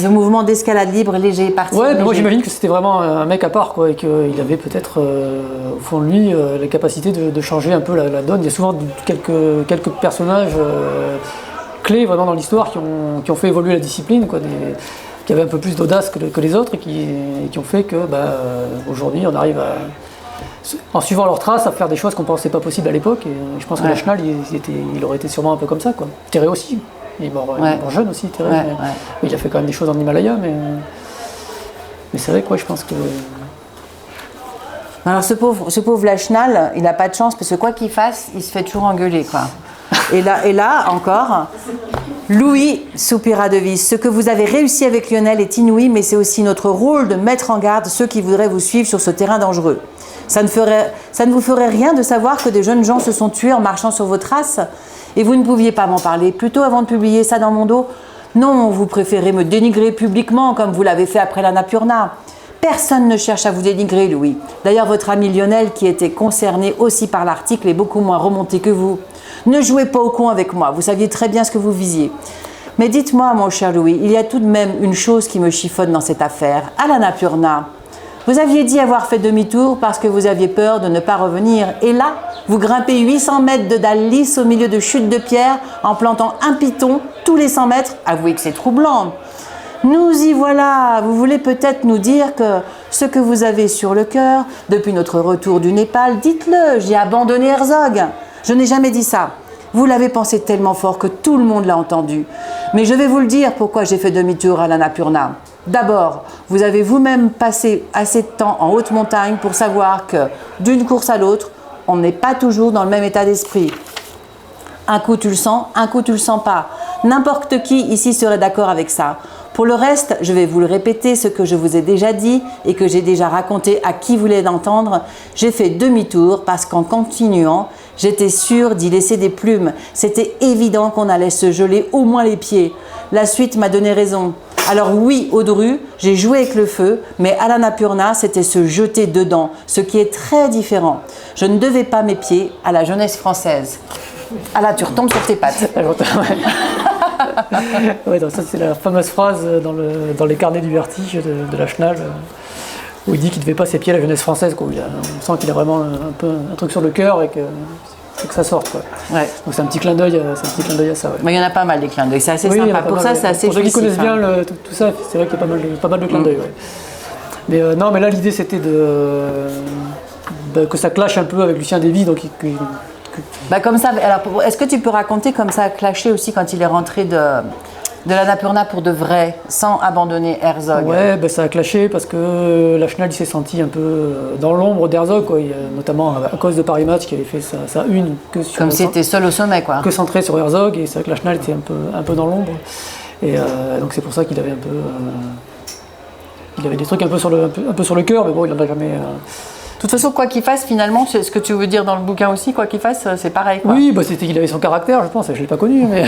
mouvement d'escalade libre, léger, parti. Ouais, mais moi j'imagine que c'était vraiment un mec à part, quoi, et qu'il avait peut-être au fond de lui la capacité de changer un peu la donne. Il y a souvent quelques personnages clés vraiment dans l'histoire qui ont fait évoluer la discipline, quoi, qui avaient un peu plus d'audace que les autres et qui ont fait que aujourd'hui on arrive en suivant leurs traces à faire des choses qu'on pensait pas possibles à l'époque. Et je pense que Lachenal il aurait été sûrement un peu comme ça, quoi. Terray aussi. Il est mort jeune aussi, Terray. Il a fait quand même des choses en Himalaya, mais c'est vrai que je pense que... Alors ce pauvre Lachenal, il n'a pas de chance parce que quoi qu'il fasse, il se fait toujours engueuler, quoi. Et là encore, Louis soupira de vis. Ce que vous avez réussi avec Lionel est inouï, mais c'est aussi notre rôle de mettre en garde ceux qui voudraient vous suivre sur ce terrain dangereux. Ça ne vous ferait rien de savoir que des jeunes gens se sont tués en marchant sur vos traces et vous ne pouviez pas m'en parler plus tôt avant de publier ça dans mon dos? Non, vous préférez me dénigrer publiquement comme vous l'avez fait après l'Annapurna. Personne ne cherche à vous dénigrer, Louis. D'ailleurs, votre ami Lionel, qui était concerné aussi par l'article, est beaucoup moins remonté que vous. Ne jouez pas au con avec moi, vous saviez très bien ce que vous visiez. Mais dites-moi, mon cher Louis, il y a tout de même une chose qui me chiffonne dans cette affaire. À l'Annapurna, vous aviez dit avoir fait demi-tour parce que vous aviez peur de ne pas revenir. Et là, vous grimpez 800 mètres de dalles lisses au milieu de chutes de pierre en plantant un piton tous les 100 mètres. Avouez que c'est troublant. Nous y voilà. Vous voulez peut-être nous dire que ce que vous avez sur le cœur depuis notre retour du Népal, dites-le, j'ai abandonné Herzog. Je n'ai jamais dit ça. Vous l'avez pensé tellement fort que tout le monde l'a entendu. Mais je vais vous le dire pourquoi j'ai fait demi-tour à l'Annapurna. D'abord, vous avez vous-même passé assez de temps en haute montagne pour savoir que, d'une course à l'autre, on n'est pas toujours dans le même état d'esprit. Un coup tu le sens, un coup tu le sens pas. N'importe qui ici serait d'accord avec ça. Pour le reste, je vais vous le répéter, ce que je vous ai déjà dit et que j'ai déjà raconté à qui voulait l'entendre. J'ai fait demi-tour parce qu'en continuant, j'étais sûre d'y laisser des plumes. C'était évident qu'on allait se geler au moins les pieds. La suite m'a donné raison. Alors oui, au Dru, j'ai joué avec le feu, mais à l'Annapurna, c'était se jeter dedans, ce qui est très différent. Je ne devais pas mes pieds à la jeunesse française. Ah là, tu retombes sur tes pattes. Ouais, donc ça c'est la fameuse phrase dans les carnets du vertige de Lachenal, où il dit qu'il ne devait pas ses pieds à la jeunesse française, quoi. On sent qu'il a vraiment un truc sur le cœur et que ça sorte, quoi. Ouais. Donc c'est un petit clin d'œil à ça. Ouais. Mais il y en a pas mal des clins d'œil, c'est assez sympa. Pour ça, c'est assez pour ceux qui connaissent bien hein. tout ça, c'est vrai qu'il y a pas mal de clins d'œil. Ouais. Mais non, mais là l'idée c'était que ça clash un peu avec Lucien Davy, donc que Bah comme ça, alors, est-ce que tu peux raconter comme ça a clashé aussi quand il est rentré de l'Annapurna pour de vrai, sans abandonner Herzog? Ouais, bah, ça a clashé parce que Lachenal il s'est senti un peu dans l'ombre d'Herzog, quoi. Notamment à cause de Paris Match qui avait fait sa une que sur Comme s'il était seul au sommet, quoi. que centré sur Herzog, et c'est vrai que Lachenal était un peu dans l'ombre. Et donc c'est pour ça qu'il avait un peu. Il avait des trucs un peu sur le cœur, mais bon, il n'en a jamais. De toute façon, quoi qu'il fasse, finalement, c'est ce que tu veux dire dans le bouquin aussi, quoi qu'il fasse, c'est pareil, quoi. Oui, bah, c'était qu'il avait son caractère, je pense, je ne l'ai pas connu, mais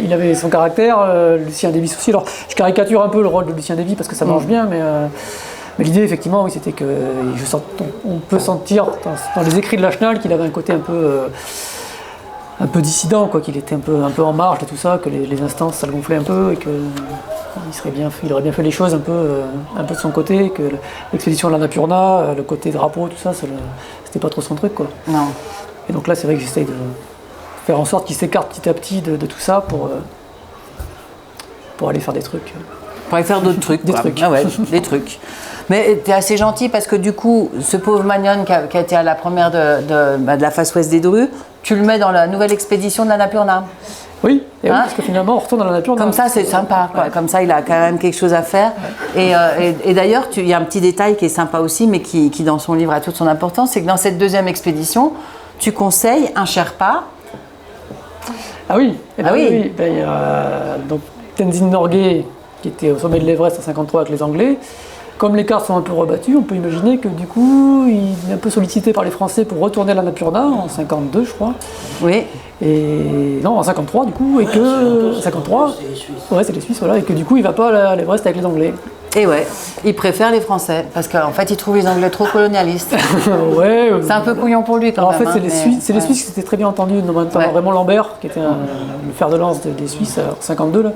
il avait son caractère, Lucien Déby aussi. Alors, je caricature un peu le rôle de Lucien Déby parce que ça marche bien, mais l'idée, effectivement, oui, c'était que on peut sentir dans les écrits de Lachenal qu'il avait un côté un peu dissident, quoi, qu'il était un peu en marge de tout ça, que les instances, ça le gonflait un peu, et que il aurait bien fait les choses un peu de son côté, que l'expédition de l'Annapurna, le côté drapeau, tout ça, c'était pas trop son truc, quoi. Non. Et donc là, c'est vrai que j'essaye de faire en sorte qu'il s'écarte petit à petit de tout ça pour aller faire des trucs. Pour aller faire d'autres trucs, Des quoi. trucs. Ah ouais, des trucs. Mais tu es assez gentil parce que du coup, ce pauvre Magnon qui a été à la première de la face ouest des Drus, tu le mets dans la nouvelle expédition de l'Annapurna. Oui, et oui, Hein? parce que finalement, on retourne dans la nature. Comme ça, c'est sympa, quoi. Ouais. Comme ça, il a quand même quelque chose à faire. Et d'ailleurs, il y a un petit détail qui est sympa aussi, mais qui dans son livre a toute son importance, c'est que dans cette deuxième expédition, tu conseilles un Sherpa. Ah oui, eh ben Ah oui. oui. Ben, il y a donc Tenzin Norgay qui était au sommet de l'Everest en 53 avec les Anglais. Comme les cartes sont un peu rebattues, on peut imaginer que du coup, il est un peu sollicité par les Français pour retourner à l'Annapurna en 52, je crois. Oui. Et non, en 53 du coup, et que 53, ouais, c'est les Suisses, voilà, et que du coup, il va pas à l'Everest avec les Anglais. Et ouais, il préfère les Français parce qu'en fait, il trouve les Anglais trop colonialistes. Ouais. C'est un peu couillon pour lui quand Alors, en même. fait, c'est hein, les mais- Suisses, c'est les ouais. Suisses qui s'étaient très bien entendus, notamment Ouais. Raymond Lambert, qui était le fer de lance des Suisses en 52, là,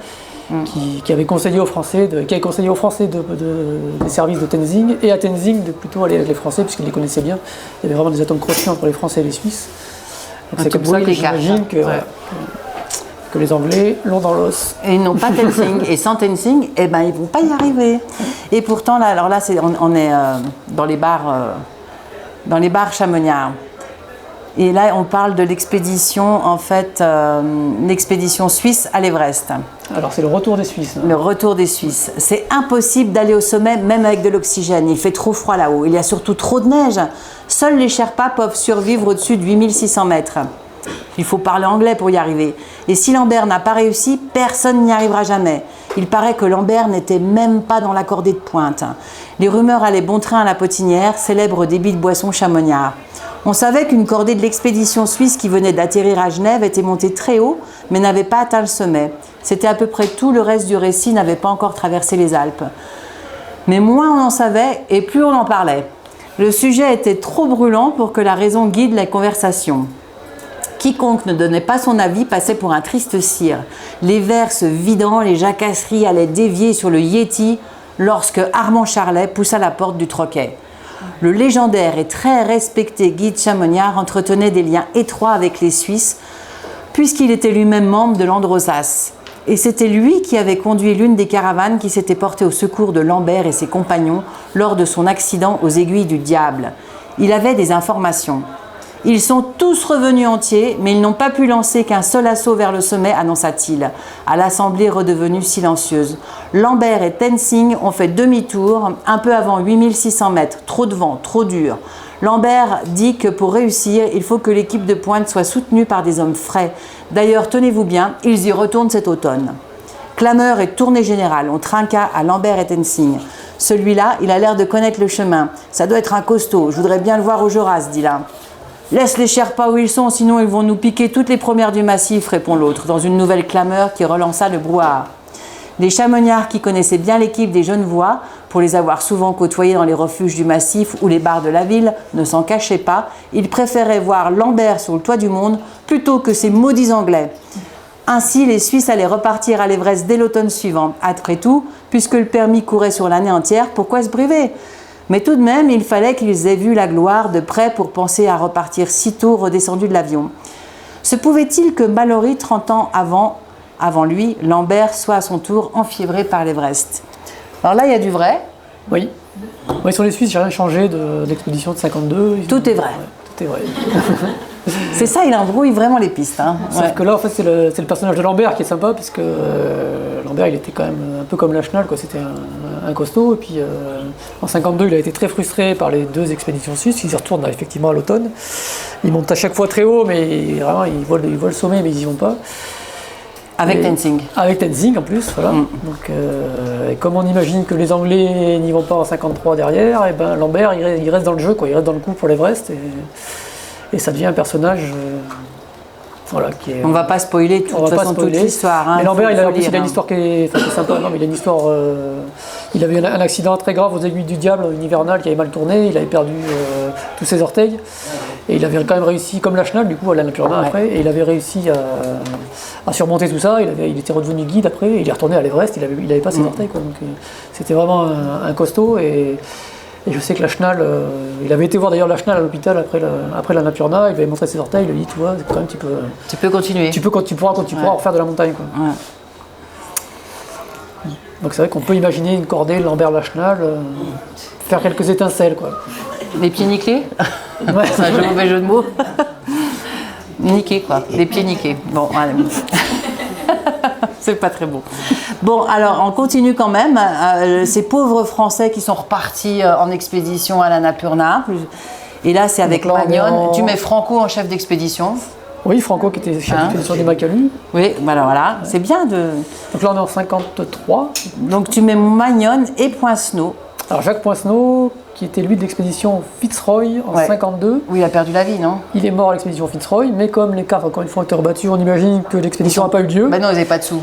qui avait conseillé aux Français, des services de Tenzing, et à Tenzing de plutôt aller avec les Français, puisqu'ils les connaissaient bien. Il y avait vraiment des atomes crochus entre les Français et les Suisses. Donc Un c'est tout comme ça que brouille les cartes. j'imagine que, Ouais. que les Anglais l'ont dans l'os. Et ils n'ont pas Tenzing. Et sans Tenzing, eh ben, ils ne vont pas y arriver. Et pourtant, là, alors là, on est dans les bars chamoniards. Et là, on parle de l'expédition, en fait, l'expédition suisse à l'Everest. Alors c'est le retour des Suisses. Le retour des Suisses. C'est impossible d'aller au sommet, même avec de l'oxygène. Il fait trop froid là-haut. Il y a surtout trop de neige. Seuls les Sherpas peuvent survivre au-dessus de 8600 mètres. Il faut parler anglais pour y arriver. Et si Lambert n'a pas réussi, personne n'y arrivera jamais. Il paraît que Lambert n'était même pas dans la cordée de pointe. Les rumeurs allaient bon train à la Potinière, célèbre débit de boisson chamoniard. On savait qu'une cordée de l'expédition suisse qui venait d'atterrir à Genève était montée très haut, mais n'avait pas atteint le sommet. C'était à peu près tout, le reste du récit n'avait pas encore traversé les Alpes. Mais moins on en savait, et plus on en parlait. Le sujet était trop brûlant pour que la raison guide les conversations. Quiconque ne donnait pas son avis passait pour un triste cire. Les verres se vidant, les jacasseries allaient dévier sur le Yéti lorsque Armand Charlet poussa la porte du troquet. Le légendaire et très respecté guide chamoniard entretenait des liens étroits avec les Suisses, puisqu'il était lui-même membre de l'Androsas. Et c'était lui qui avait conduit l'une des caravanes qui s'était portée au secours de Lambert et ses compagnons lors de son accident aux Aiguilles du Diable. Il avait des informations. Ils sont tous revenus entiers, mais ils n'ont pas pu lancer qu'un seul assaut vers le sommet, annonça-t-il, à l'assemblée redevenue silencieuse. Lambert et Tenzing ont fait demi-tour, un peu avant 8600 mètres. Trop de vent, trop dur. Lambert dit que pour réussir, il faut que l'équipe de pointe soit soutenue par des hommes frais. D'ailleurs, tenez-vous bien, ils y retournent cet automne. Clameur et tournée générale, on trinqua à Lambert et Tenzing. Celui-là, il a l'air de connaître le chemin. Ça doit être un costaud, je voudrais bien le voir au Joras, dit l'un. Laisse les Sherpas où ils sont, sinon ils vont nous piquer toutes les premières du massif, répond l'autre, dans une nouvelle clameur qui relança le brouhaha. Les chamoniards qui connaissaient bien l'équipe des Genevois, pour les avoir souvent côtoyés dans les refuges du massif ou les bars de la ville, ne s'en cachaient pas. Ils préféraient voir Lambert sur le toit du monde plutôt que ces maudits Anglais. Ainsi, les Suisses allaient repartir à l'Everest dès l'automne suivant. Après tout, puisque le permis courait sur l'année entière, pourquoi se priver ? Mais tout de même, il fallait qu'ils aient vu la gloire de près pour penser à repartir sitôt redescendu de l'avion. Se pouvait-il que Mallory, 30 ans avant lui, Lambert, soit à son tour enfiévré par l'Everest ? Alors là, il y a du vrai. Oui. Oui, sur les Suisses, j'ai rien changé de l'expédition de 52. Tout est vrai. Ouais, Tout est vrai. C'est ça, il embrouille vraiment les pistes. Hein. Sauf que là, en fait, c'est le personnage de Lambert qui est sympa, puisque Lambert, il était quand même un peu comme Lachenal, quoi. C'était un costaud. Et puis, en 52, il a été très frustré par les 2 expéditions suisses. Il y retourne effectivement à l'automne. Ils montent à chaque fois très haut, mais vraiment, ils voient le sommet, mais ils n'y vont pas. Avec Tenzing. Avec Tenzing en plus, voilà. Donc, et comme on imagine que les Anglais n'y vont pas en 53 derrière, et ben Lambert il reste dans le jeu, quoi. Il reste dans le coup pour l'Everest et ça devient un personnage voilà, qui est. On va pas spoiler toute l'histoire. Hein, mais Lambert, il a une hein. histoire qui est sympa. Non, mais il a une histoire. Il avait eu un accident très grave aux aiguilles du diable, une hivernale qui avait mal tourné. Il avait perdu tous ses orteils. Et il avait quand même réussi, comme Lachenal, du coup, à l'Annapurna après. Et il avait réussi à surmonter tout ça. Il était redevenu guide après. Il est retourné à l'Everest. Il avait pas ses orteils, quoi. Donc c'était vraiment un costaud. Et je sais que Lachenal, il avait été voir d'ailleurs Lachenal à l'hôpital après l'Annapurna. Il lui avait montré ses orteils. Il lui a dit, tu vois, quand même, tu peux continuer. Tu pourras refaire de la montagne, quoi. Ouais. Donc c'est vrai qu'on peut imaginer une cordée Lambert-Lachenal faire quelques étincelles, quoi. Les pieds niqués. Ouais. C'est un mauvais jeu de mots. Niqués, quoi. Les pieds niqués. Bon, allez. C'est pas très beau. Bon, alors, on continue quand même. Ces pauvres Français qui sont repartis en expédition à l'Annapurna. Et là, c'est avec Magnon. Tu mets Franco en chef d'expédition. Oui, Franco qui était chef d'expédition du Macalou. Oui, voilà. C'est bien de... Donc là, on est en 53. Donc tu mets Magnon et Poincenot. Alors Jacques Poincenot, qui était lui de l'expédition Fitzroy en 52. Oui, il a perdu la vie, non? Il est mort à l'expédition Fitzroy, mais comme les cartes, encore une fois, ont été rebattues, on imagine que l'expédition n'a pas eu lieu. Ben non, ils n'avaient pas de sous.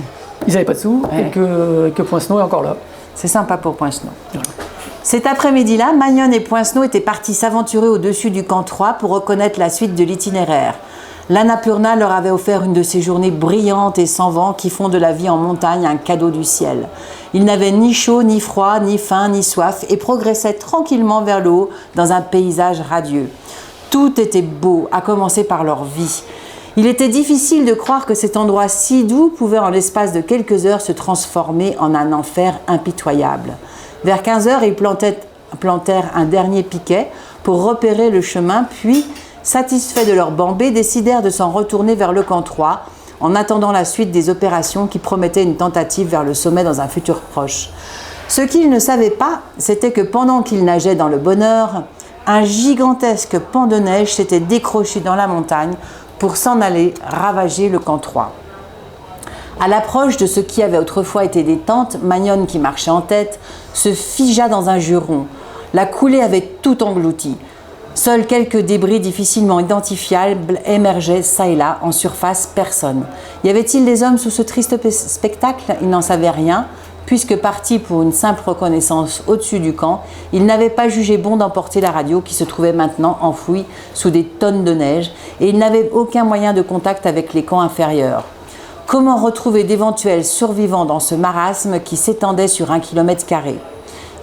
Ils n'avaient pas de sous, et que Poincenot est encore là. C'est sympa pour Poincenot. Voilà. Cet après-midi-là, Magnon et Poincenot étaient partis s'aventurer au-dessus du camp 3 pour reconnaître la suite de l'itinéraire. L'Annapurna leur avait offert une de ces journées brillantes et sans vent qui font de la vie en montagne un cadeau du ciel. Ils n'avaient ni chaud, ni froid, ni faim, ni soif et progressaient tranquillement vers le haut dans un paysage radieux. Tout était beau, à commencer par leur vie. Il était difficile de croire que cet endroit si doux pouvait en l'espace de quelques heures se transformer en un enfer impitoyable. Vers 15 heures, ils plantèrent un dernier piquet pour repérer le chemin, puis, satisfaits de leur bambée, décidèrent de s'en retourner vers le camp 3 en attendant la suite des opérations qui promettaient une tentative vers le sommet dans un futur proche. Ce qu'ils ne savaient pas, c'était que pendant qu'ils nageaient dans le bonheur, un gigantesque pan de neige s'était décroché dans la montagne pour s'en aller ravager le camp 3. À l'approche de ce qui avait autrefois été des tentes, Magnon, qui marchait en tête, se figea dans un juron. La coulée avait tout englouti. Seuls quelques débris difficilement identifiables émergeaient çà et là, en surface, personne. Y avait-il des hommes sous ce triste spectacle? Il n'en savait rien, puisque parti pour une simple reconnaissance au-dessus du camp, il n'avait pas jugé bon d'emporter la radio qui se trouvait maintenant enfouie sous des tonnes de neige, et il n'avait aucun moyen de contact avec les camps inférieurs. Comment retrouver d'éventuels survivants dans ce marasme qui s'étendait sur 1 km²?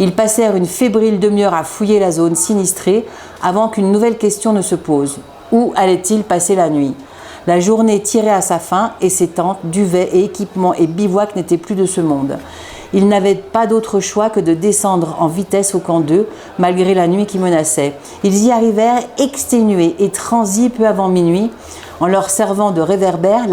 Ils passèrent une fébrile demi-heure à fouiller la zone sinistrée avant qu'une nouvelle question ne se pose. Où allaient-ils passer la nuit? La journée tirait à sa fin et ses tentes, duvets et équipements et bivouacs n'étaient plus de ce monde. Ils n'avaient pas d'autre choix que de descendre en vitesse au camp 2, malgré la nuit qui menaçait. Ils y arrivèrent exténués et transis peu avant minuit. En leur servant de réverbère,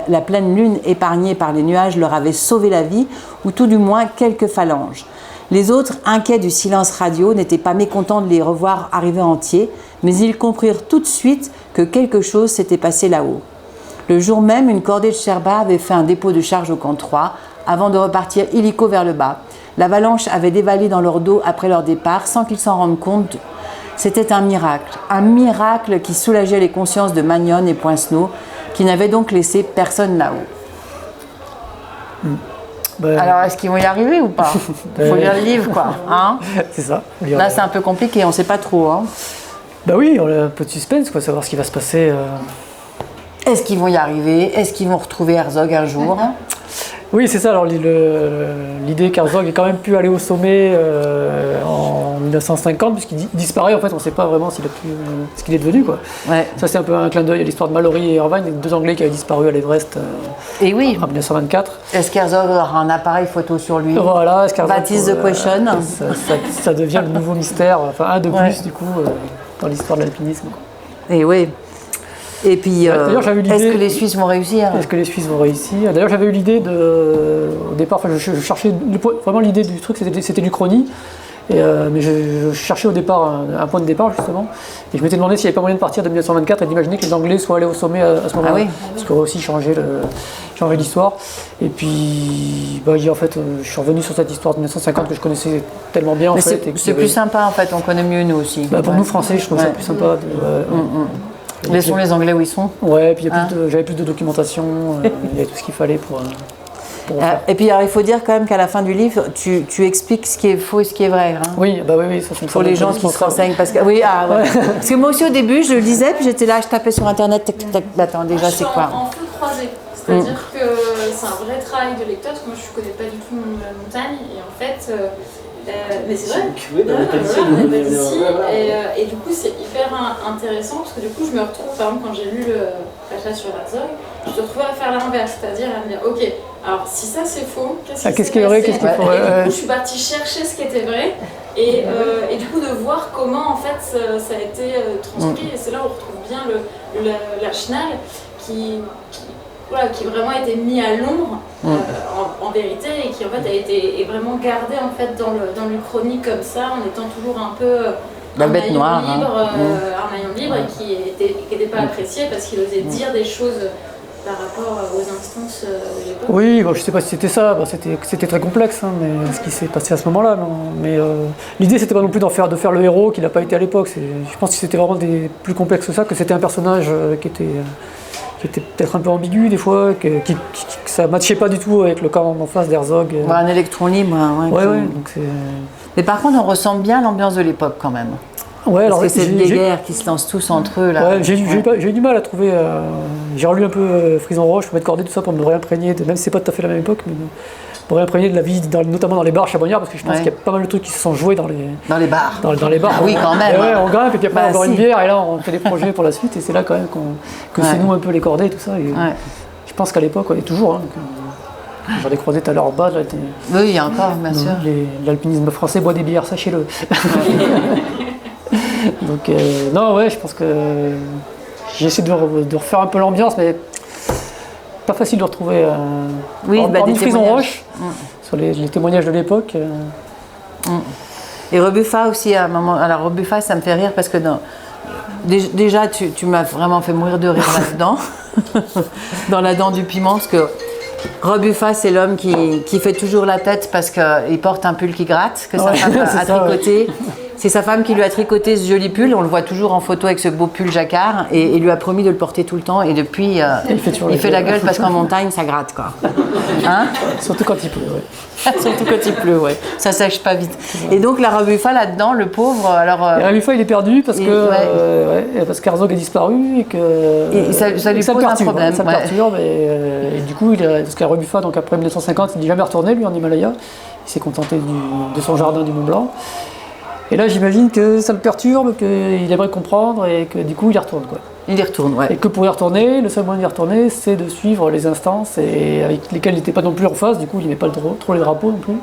la pleine lune épargnée par les nuages leur avait sauvé la vie, ou tout du moins quelques phalanges. Les autres, inquiets du silence radio, n'étaient pas mécontents de les revoir arriver entiers, mais ils comprirent tout de suite que quelque chose s'était passé là-haut. Le jour même, une cordée de Sherpas avait fait un dépôt de charge au camp 3, avant de repartir illico vers le bas. L'avalanche avait dévalé dans leur dos après leur départ, sans qu'ils s'en rendent compte. C'était un miracle qui soulageait les consciences de Magnon et Poincenot, qui n'avaient donc laissé personne là-haut. Alors, est-ce qu'ils vont y arriver ou pas? Il faut lire le livre, quoi. Hein? C'est ça. Là, c'est un peu compliqué, on ne sait pas trop. Hein. Bah oui, on a un peu de suspense, quoi, savoir ce qui va se passer. Est-ce qu'ils vont y arriver? Est-ce qu'ils vont retrouver Herzog un jour? Oui, c'est ça. Alors, l'idée qu'Herzog ait quand même pu aller au sommet en 1950, puisqu'il disparaît, en fait, on ne sait pas vraiment ce qu'il est devenu, quoi. Ouais. Ça, c'est un peu un clin d'œil à l'histoire de Mallory et Irvine, les deux Anglais qui avaient disparu à l'Everest et oui. En 1924. Est-ce qu'Herzog aura un appareil photo sur lui? Voilà. Est-ce qu'Herzog, that is the question. Ça devient le nouveau mystère, enfin un de plus, du coup. dans l'histoire de l'alpinisme, quoi. Et oui. Et puis, D'ailleurs, j'avais eu l'idée- est-ce que les Suisses vont réussir? Est-ce que les Suisses vont réussir? D'ailleurs, j'avais eu l'idée au départ, enfin, je cherchais vraiment l'idée du truc, c'était l'Uchronie. Mais je cherchais au départ un point de départ justement, et je m'étais demandé s'il n'y avait pas moyen de partir de 1924 et d'imaginer que les Anglais soient allés au sommet à ce moment-là, Ah oui. ce qui aurait aussi changé l'histoire. Et puis, en fait, je suis revenu sur cette histoire de 1950 que je connaissais tellement bien en Mais fait. et c'est plus sympa en fait, on connaît mieux nous aussi. pour Ouais. nous Français, je trouve ça Ouais. plus sympa. Laissons les Anglais où ils sont. Ouais, et puis Hein. j'avais plus de documentation, il y avait tout ce qu'il fallait pour faire. Et puis alors, il faut dire quand même qu'à la fin du livre, tu expliques ce qui est faux et ce qui est vrai. Hein. Oui, ça fonctionne. Pour les gens qui se renseignent. Parce que, oui, ouais. Parce que moi aussi au début, je le disais, puis j'étais là, je tapais sur internet, tac, tac, attends, déjà c'est quoi? En feu croisé. C'est-à-dire que c'est un vrai travail de lecteur, parce que moi je ne connais pas du tout la montagne, et en fait, mais c'est vrai, Oui, dans la Palissy, voilà, on est oui, ici, voilà. et du coup c'est hyper intéressant, parce que du coup je me retrouve, par exemple quand j'ai lu le Crachat sur Herzog, je me retrouvais à faire l'inverse, c'est-à-dire à me dire, ok, alors si ça c'est faux, qu'est-ce qui est vrai, qu'est-ce qui est faux? Et du coup je suis partie chercher ce qui était vrai, et du coup de voir comment en fait ça a été transcrit, et c'est là où on retrouve bien la Chenal qui vraiment a été mis à l'ombre en vérité, et qui en fait est vraiment gardé en fait dans l'Uchronie comme ça, en étant toujours un peu La un bête maillon noire, libre, hein. un maillon libre, et qui n'était pas apprécié parce qu'il osait dire des choses par rapport aux instances de l'époque. Oui, je ne sais pas si c'était ça, c'était très complexe, hein, mais ce qui s'est passé à ce moment-là. Mais l'idée, c'était pas non plus de faire le héros qu'il n'a pas été à l'époque. Je pense que c'était vraiment plus complexe que ça, que c'était un personnage qui était peut-être un peu ambigu des fois, que ça ne matchait pas du tout avec le camp en face d'Herzog. Un électron libre. Ouais, donc c'est... Mais par contre, on ressent bien l'ambiance de l'époque quand même. Ouais, Parce que c'est des guerres qui se lancent tous entre eux. Là. Ouais, j'ai eu du mal à trouver. J'ai relu un peu Frison Roche, Maître Corday, tout ça, pour me réimprégner, même si c'est pas tout à fait la même époque, mais me réimprégner de la vie, notamment dans les bars charbonnières, parce que je pense qu'il y a pas mal de trucs qui se sont joués dans les bars. Dans les bars. Ah oui, quand même. Et ouais, on grimpe, et puis après on boit une si. bière, et là on fait des projets pour la suite, et c'est là quand même que c'est nous un peu les cordées, tout ça. Et je pense qu'à l'époque, on est toujours. J'en ai croisé tout à l'heure en bas. Là, oui, il y a encore, bien sûr. L'alpinisme français boit des bières, sachez-le. Donc, non, ouais, je pense que j'essaie de refaire un peu l'ambiance, mais pas facile de retrouver des Frison Roche, sur les témoignages de l'époque. Et Rebuffa aussi, à un moment. Alors, Rebuffa, ça me fait rire parce que déjà, tu m'as vraiment fait mourir de rire là-dedans, dans La Dent du Piment, parce que Rebuffa, c'est l'homme qui fait toujours la tête parce qu'il porte un pull qui gratte, que sa femme a tricoté. C'est sa femme qui lui a tricoté ce joli pull, on le voit toujours en photo avec ce beau pull jacquard, et lui a promis de le porter tout le temps, et depuis, il fait la gueule parce qu'en montagne, ça gratte, quoi. Hein? Surtout quand il pleut, ouais. Surtout quand il pleut, ouais. Ça sèche pas vite. Et donc, la Rebuffa, là-dedans, le pauvre, alors... Et Rebuffa, il est perdu parce qu'Herzog a disparu, et que... ça lui pose un problème. Ça le perturbe, et du coup, parce qu'à Rebuffa, donc après 1950, il n'est jamais retourné, lui, en Himalaya. Il s'est contenté de son jardin du Mont Blanc. Et là, j'imagine que ça le perturbe, qu'il aimerait comprendre, et que du coup, il y retourne, quoi. Il y retourne, ouais. Et que pour y retourner, le seul moyen d'y retourner, c'est de suivre les instances, et avec lesquelles il n'était pas non plus en face, du coup, il n'aimait pas trop les drapeaux non plus.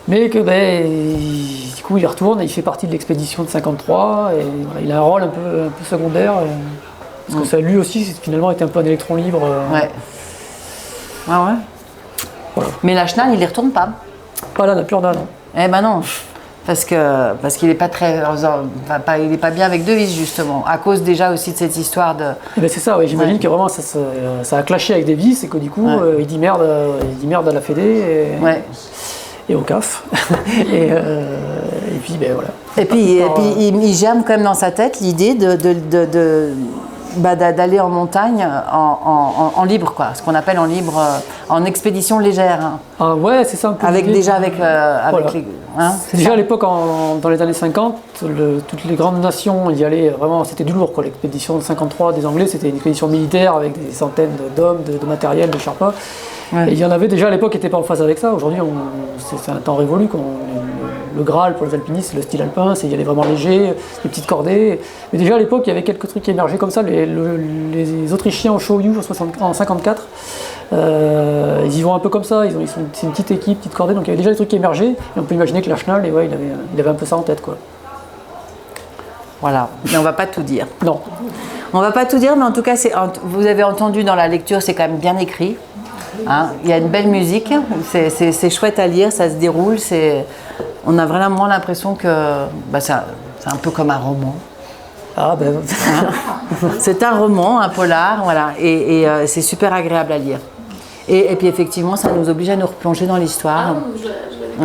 Mais que, du coup, il y retourne, et il fait partie de l'expédition de 53, et voilà, il a un rôle un peu secondaire, parce que ça, lui aussi, finalement, était un peu un électron libre. Ouais. Ah ouais. Voilà. Mais la Chenal, il y retourne pas. Pas là, plus rien, non. Eh ben non. Parce qu'il n'est pas il n'est pas bien avec Devise, justement, à cause déjà aussi de cette histoire de... Eh ben c'est ça, oui, j'imagine que vraiment ça a clashé avec Devise, et que du coup il dit merde à la Fédé et au CAF. et puis ben voilà. Et puis il germe quand même dans sa tête l'idée d'aller en montagne en libre, quoi, ce qu'on appelle en libre, en expédition légère. Hein. Ah ouais, c'est ça un peu. Avec les... Hein, c'est déjà à l'époque, dans les années 50, toutes les grandes nations y allaient vraiment, c'était du lourd, quoi. L'expédition de 53 des Anglais, c'était une expédition militaire avec des centaines d'hommes, de matériel, de Sherpas. Ouais. Et il y en avait déjà à l'époque qui n'étaient pas en phase avec ça. Aujourd'hui, c'est un temps révolu. Le Graal pour les alpinistes, c'est le style alpin, c'est y aller vraiment léger, des petites cordées. Mais déjà à l'époque, il y avait quelques trucs qui émergeaient comme ça. Les Autrichiens au Shoyu en 54, ils y vont un peu comme ça. C'est une petite équipe, petite cordée, donc il y avait déjà des trucs qui émergeaient. Et on peut imaginer que la Chenal, il avait un peu ça en tête, quoi. Voilà, mais on va pas tout dire. Non. On va pas tout dire, mais en tout cas, vous avez entendu dans la lecture, c'est quand même bien écrit. Hein, il y a une belle musique, c'est chouette à lire, ça se déroule. On a vraiment l'impression que c'est un peu comme un roman. Ah ben. C'est un roman, un polar, voilà, et c'est super agréable à lire. Et puis effectivement, ça nous oblige à nous replonger dans l'histoire. Ah non, je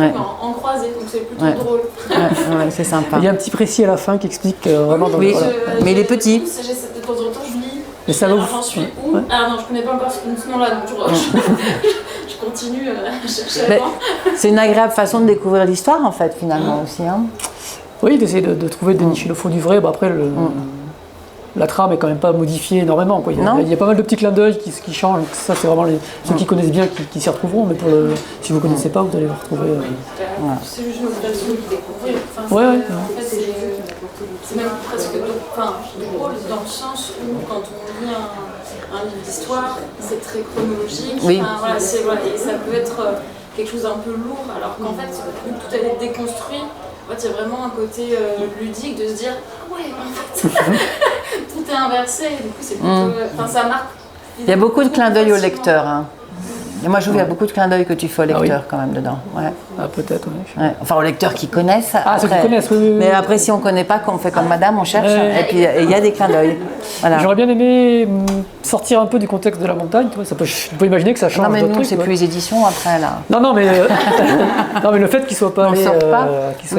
l'avais vu en croisé, donc c'est plutôt drôle. Ouais, c'est sympa. Il y a un petit précis à la fin qui explique vraiment. Oui, mais il est petit. De temps en temps, je lis. Mais ça va Alors, j'en suis où? Ouais. Ah non, je connais pas encore ce nom-là, donc je continue à chercher Mais avant. c'est une agréable façon de découvrir l'histoire, en fait, finalement aussi. Hein. Oui, d'essayer de trouver, de dénicher le faux du vrai. Bon, après, la trame est quand même pas modifiée énormément. Quoi. Il y a pas mal de petits clins d'œil qui changent. Donc ça, c'est vraiment ceux qui connaissent bien qui s'y retrouveront. Mais si vous ne connaissez pas, vous allez vous retrouver. C'est juste une occasion de découvrir. Enfin, Ouais. En fait, c'est même presque drôle dans le sens où quand on lit un livre d'histoire, c'est très chronologique. Oui. Enfin, voilà, et ça peut être quelque chose d'un peu lourd, alors qu'en fait, vu que tout a été déconstruit, en fait, il y a vraiment un côté ludique de se dire ah ouais, en fait, tout est inversé. Et du coup, c'est plutôt. Enfin, ça marque. Il y a beaucoup de clins d'œil au lecteur. Hein. Et moi, je trouve qu'il y a beaucoup de clins d'œil que tu fais au lecteur quand même dedans. Ouais. Ah, peut-être, oui. Ouais. Enfin, aux lecteurs qui connaissent. Ah, ceux qui connaissent, oui. Mais après, si on ne connaît pas, on fait comme madame, on cherche. Et puis, il y a des clins d'œil. Voilà. J'aurais bien aimé sortir un peu du contexte de la montagne. Tu vois, je peux imaginer que ça change Non, mais d'autres nous, trucs. c'est plus les éditions après, là. Non, mais le fait qu'il ne soit pas allé,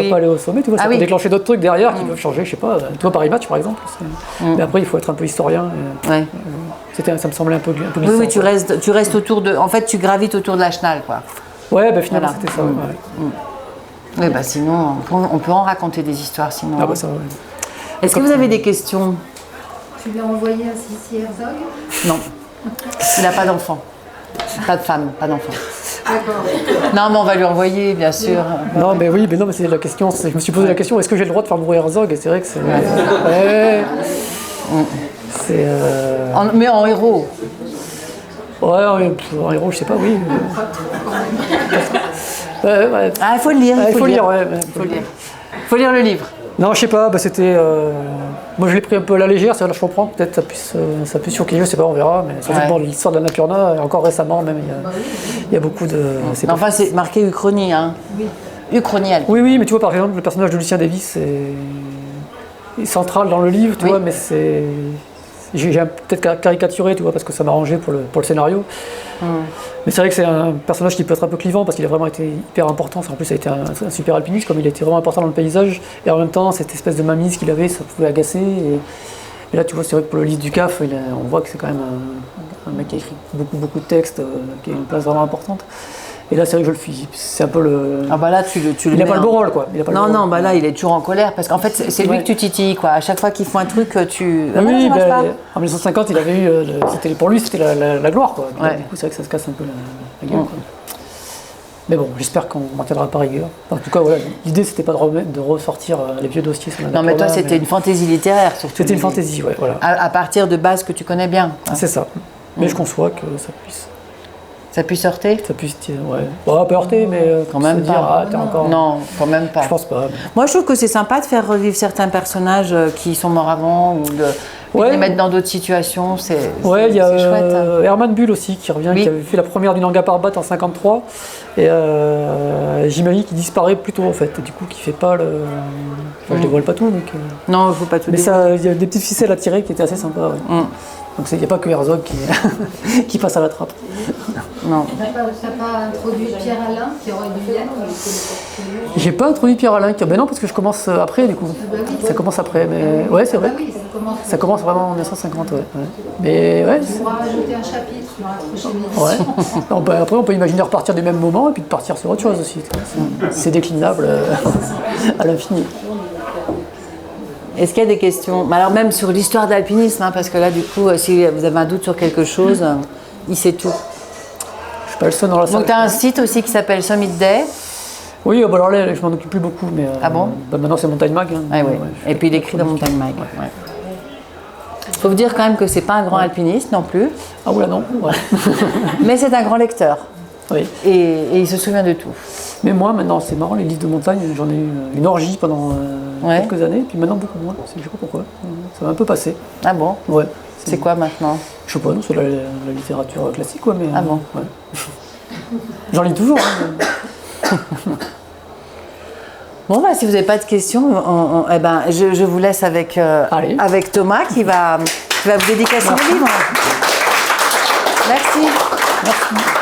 pas allé au sommet, tu vois, ça peut déclencher d'autres trucs derrière qui peuvent changer, je sais pas. Toi, Paris Match, par exemple. Mais après, il faut être un peu historien. Ouais. Ça me semblait un peu glissant. Oui, tu restes autour de... En fait, tu gravites autour de la chenal, quoi. Ouais, finalement, c'était ça. Oui, sinon, on peut en raconter des histoires, sinon. Ah ça, ouais. Est-ce que vous avez des questions? Tu lui as envoyé à Sissi Herzog? Non. Il n'a pas d'enfant. Pas de femme, pas d'enfant. D'accord. Non, mais on va lui envoyer, bien sûr. Non, mais c'est la question. Je me suis posé la question, est-ce que j'ai le droit de faire mourir Herzog? Et c'est vrai que c'est... Ouais. C'est... Mais en héros. Ouais, en héros, je sais pas, oui. Ah, il faut le lire. Il faut lire, ouais. Il faut lire le livre. Non, je sais pas, c'était... Moi, je l'ai pris un peu à la légère, c'est là, je comprends. Peut-être ça puisse choquer, je sais pas, on verra. Mais surtout pour l'histoire de la Napurna, encore récemment, même, il y a beaucoup de... Enfin, c'est marqué Uchronie, hein. Oui. Uchronie. Oui, mais tu vois, par exemple, le personnage de Lucien Davis est central dans le livre, tu vois, mais c'est... J'ai peut-être caricaturé, tu vois, parce que ça m'arrangeait pour le scénario. Mais c'est vrai que c'est un personnage qui peut être un peu clivant parce qu'il a vraiment été hyper important. En plus, ça a été un super alpiniste, comme il a été vraiment important dans le paysage. Et en même temps, cette espèce de mainmise qu'il avait, ça pouvait agacer. Et là, tu vois, c'est vrai que pour le livre du CAF, on voit que c'est quand même un mec qui a écrit beaucoup de textes, qui a une place vraiment importante. Et là, c'est vrai que je le suis. C'est un peu le. Ah bah là, il n'a pas le beau rôle, quoi. Non, là, il est toujours en colère parce qu'en fait, c'est lui que tu titilles, quoi. À chaque fois qu'il faut un truc, tu. Ah oui, en 1950, il avait eu. Pour lui, c'était la gloire, quoi. Ouais. Du coup, c'est vrai que ça se casse un peu la gueule, quoi. Mais bon, j'espère qu'on m'en tiendra pas rigueur. En tout cas, voilà, l'idée, c'était pas de ressortir les vieux dossiers sur la Non, mais toi, c'était une fantaisie littéraire, surtout. C'était une fantaisie, ouais, voilà. À partir de bases que tu connais bien. C'est ça. Mais je conçois que ça puisse. Ça puisse heurter? Ça puisse, ouais. Bon, pas heurter, mais quand même pas. Dire, ah, t'es encore... Non, quand même pas. Je pense pas. Mais... Moi, je trouve que c'est sympa de faire revivre certains personnages qui sont morts avant ou de les mettre dans d'autres situations. C'est il y a chouette. Herman Bull aussi qui revient, qui avait fait la première du Nanga Parbat en 53. Et j'imagine qu'il disparaît plus tôt en fait. Et du coup, qui fait pas le. Enfin, je dévoile pas tout, mais. Non, il faut pas tout. Mais il y a des petites ficelles à tirer qui étaient assez sympas. Ouais. Donc il n'y a pas que Herzog qui passe à la trappe. Non. T'as pas introduit Pierre Alain qui aurait dû y aller? J'ai pas introduit Pierre Alain. Ben non, parce que je commence après du coup. Ça commence après, mais ouais, c'est vrai. Ça commence vraiment en 1950, ouais. Mais ouais. On pourra ajouter un chapitre dans la prochaine édition. Ouais. Après, on peut imaginer repartir du même moment et puis de partir sur autre chose aussi. C'est déclinable à l'infini. Est-ce qu'il y a des questions? Alors même sur l'histoire de l'alpinisme, parce que là, du coup, si vous avez un doute sur quelque chose, il sait tout. Je suis pas le seul dans la salle. Donc tu as un site aussi qui s'appelle Summit Day. Oui, alors là, je m'en occupe plus beaucoup, mais ah bon? Maintenant c'est Montagne Mag. Hein. Ah, oui. Et puis il écrit dans Montagne Mag. Ouais. Faut vous dire quand même que c'est pas un grand alpiniste non plus. Ah oula non. Ouais. Mais c'est un grand lecteur. Oui. Et il se souvient de tout. Mais moi maintenant, c'est marrant, les livres de montagne, j'en ai eu une orgie pendant Ouais. quelques années, puis maintenant beaucoup moins. Je sais pas pourquoi. Ça va un peu passer. Ah bon? Ouais. C'est quoi maintenant? Je sais pas, non, c'est la littérature classique, quoi. Mais, Ah bon? Ouais. J'en lis toujours. Hein, Bon, bah, si vous n'avez pas de questions, eh ben, je vous laisse avec Thomas qui va vous dédicacer le livre. Merci. Merci.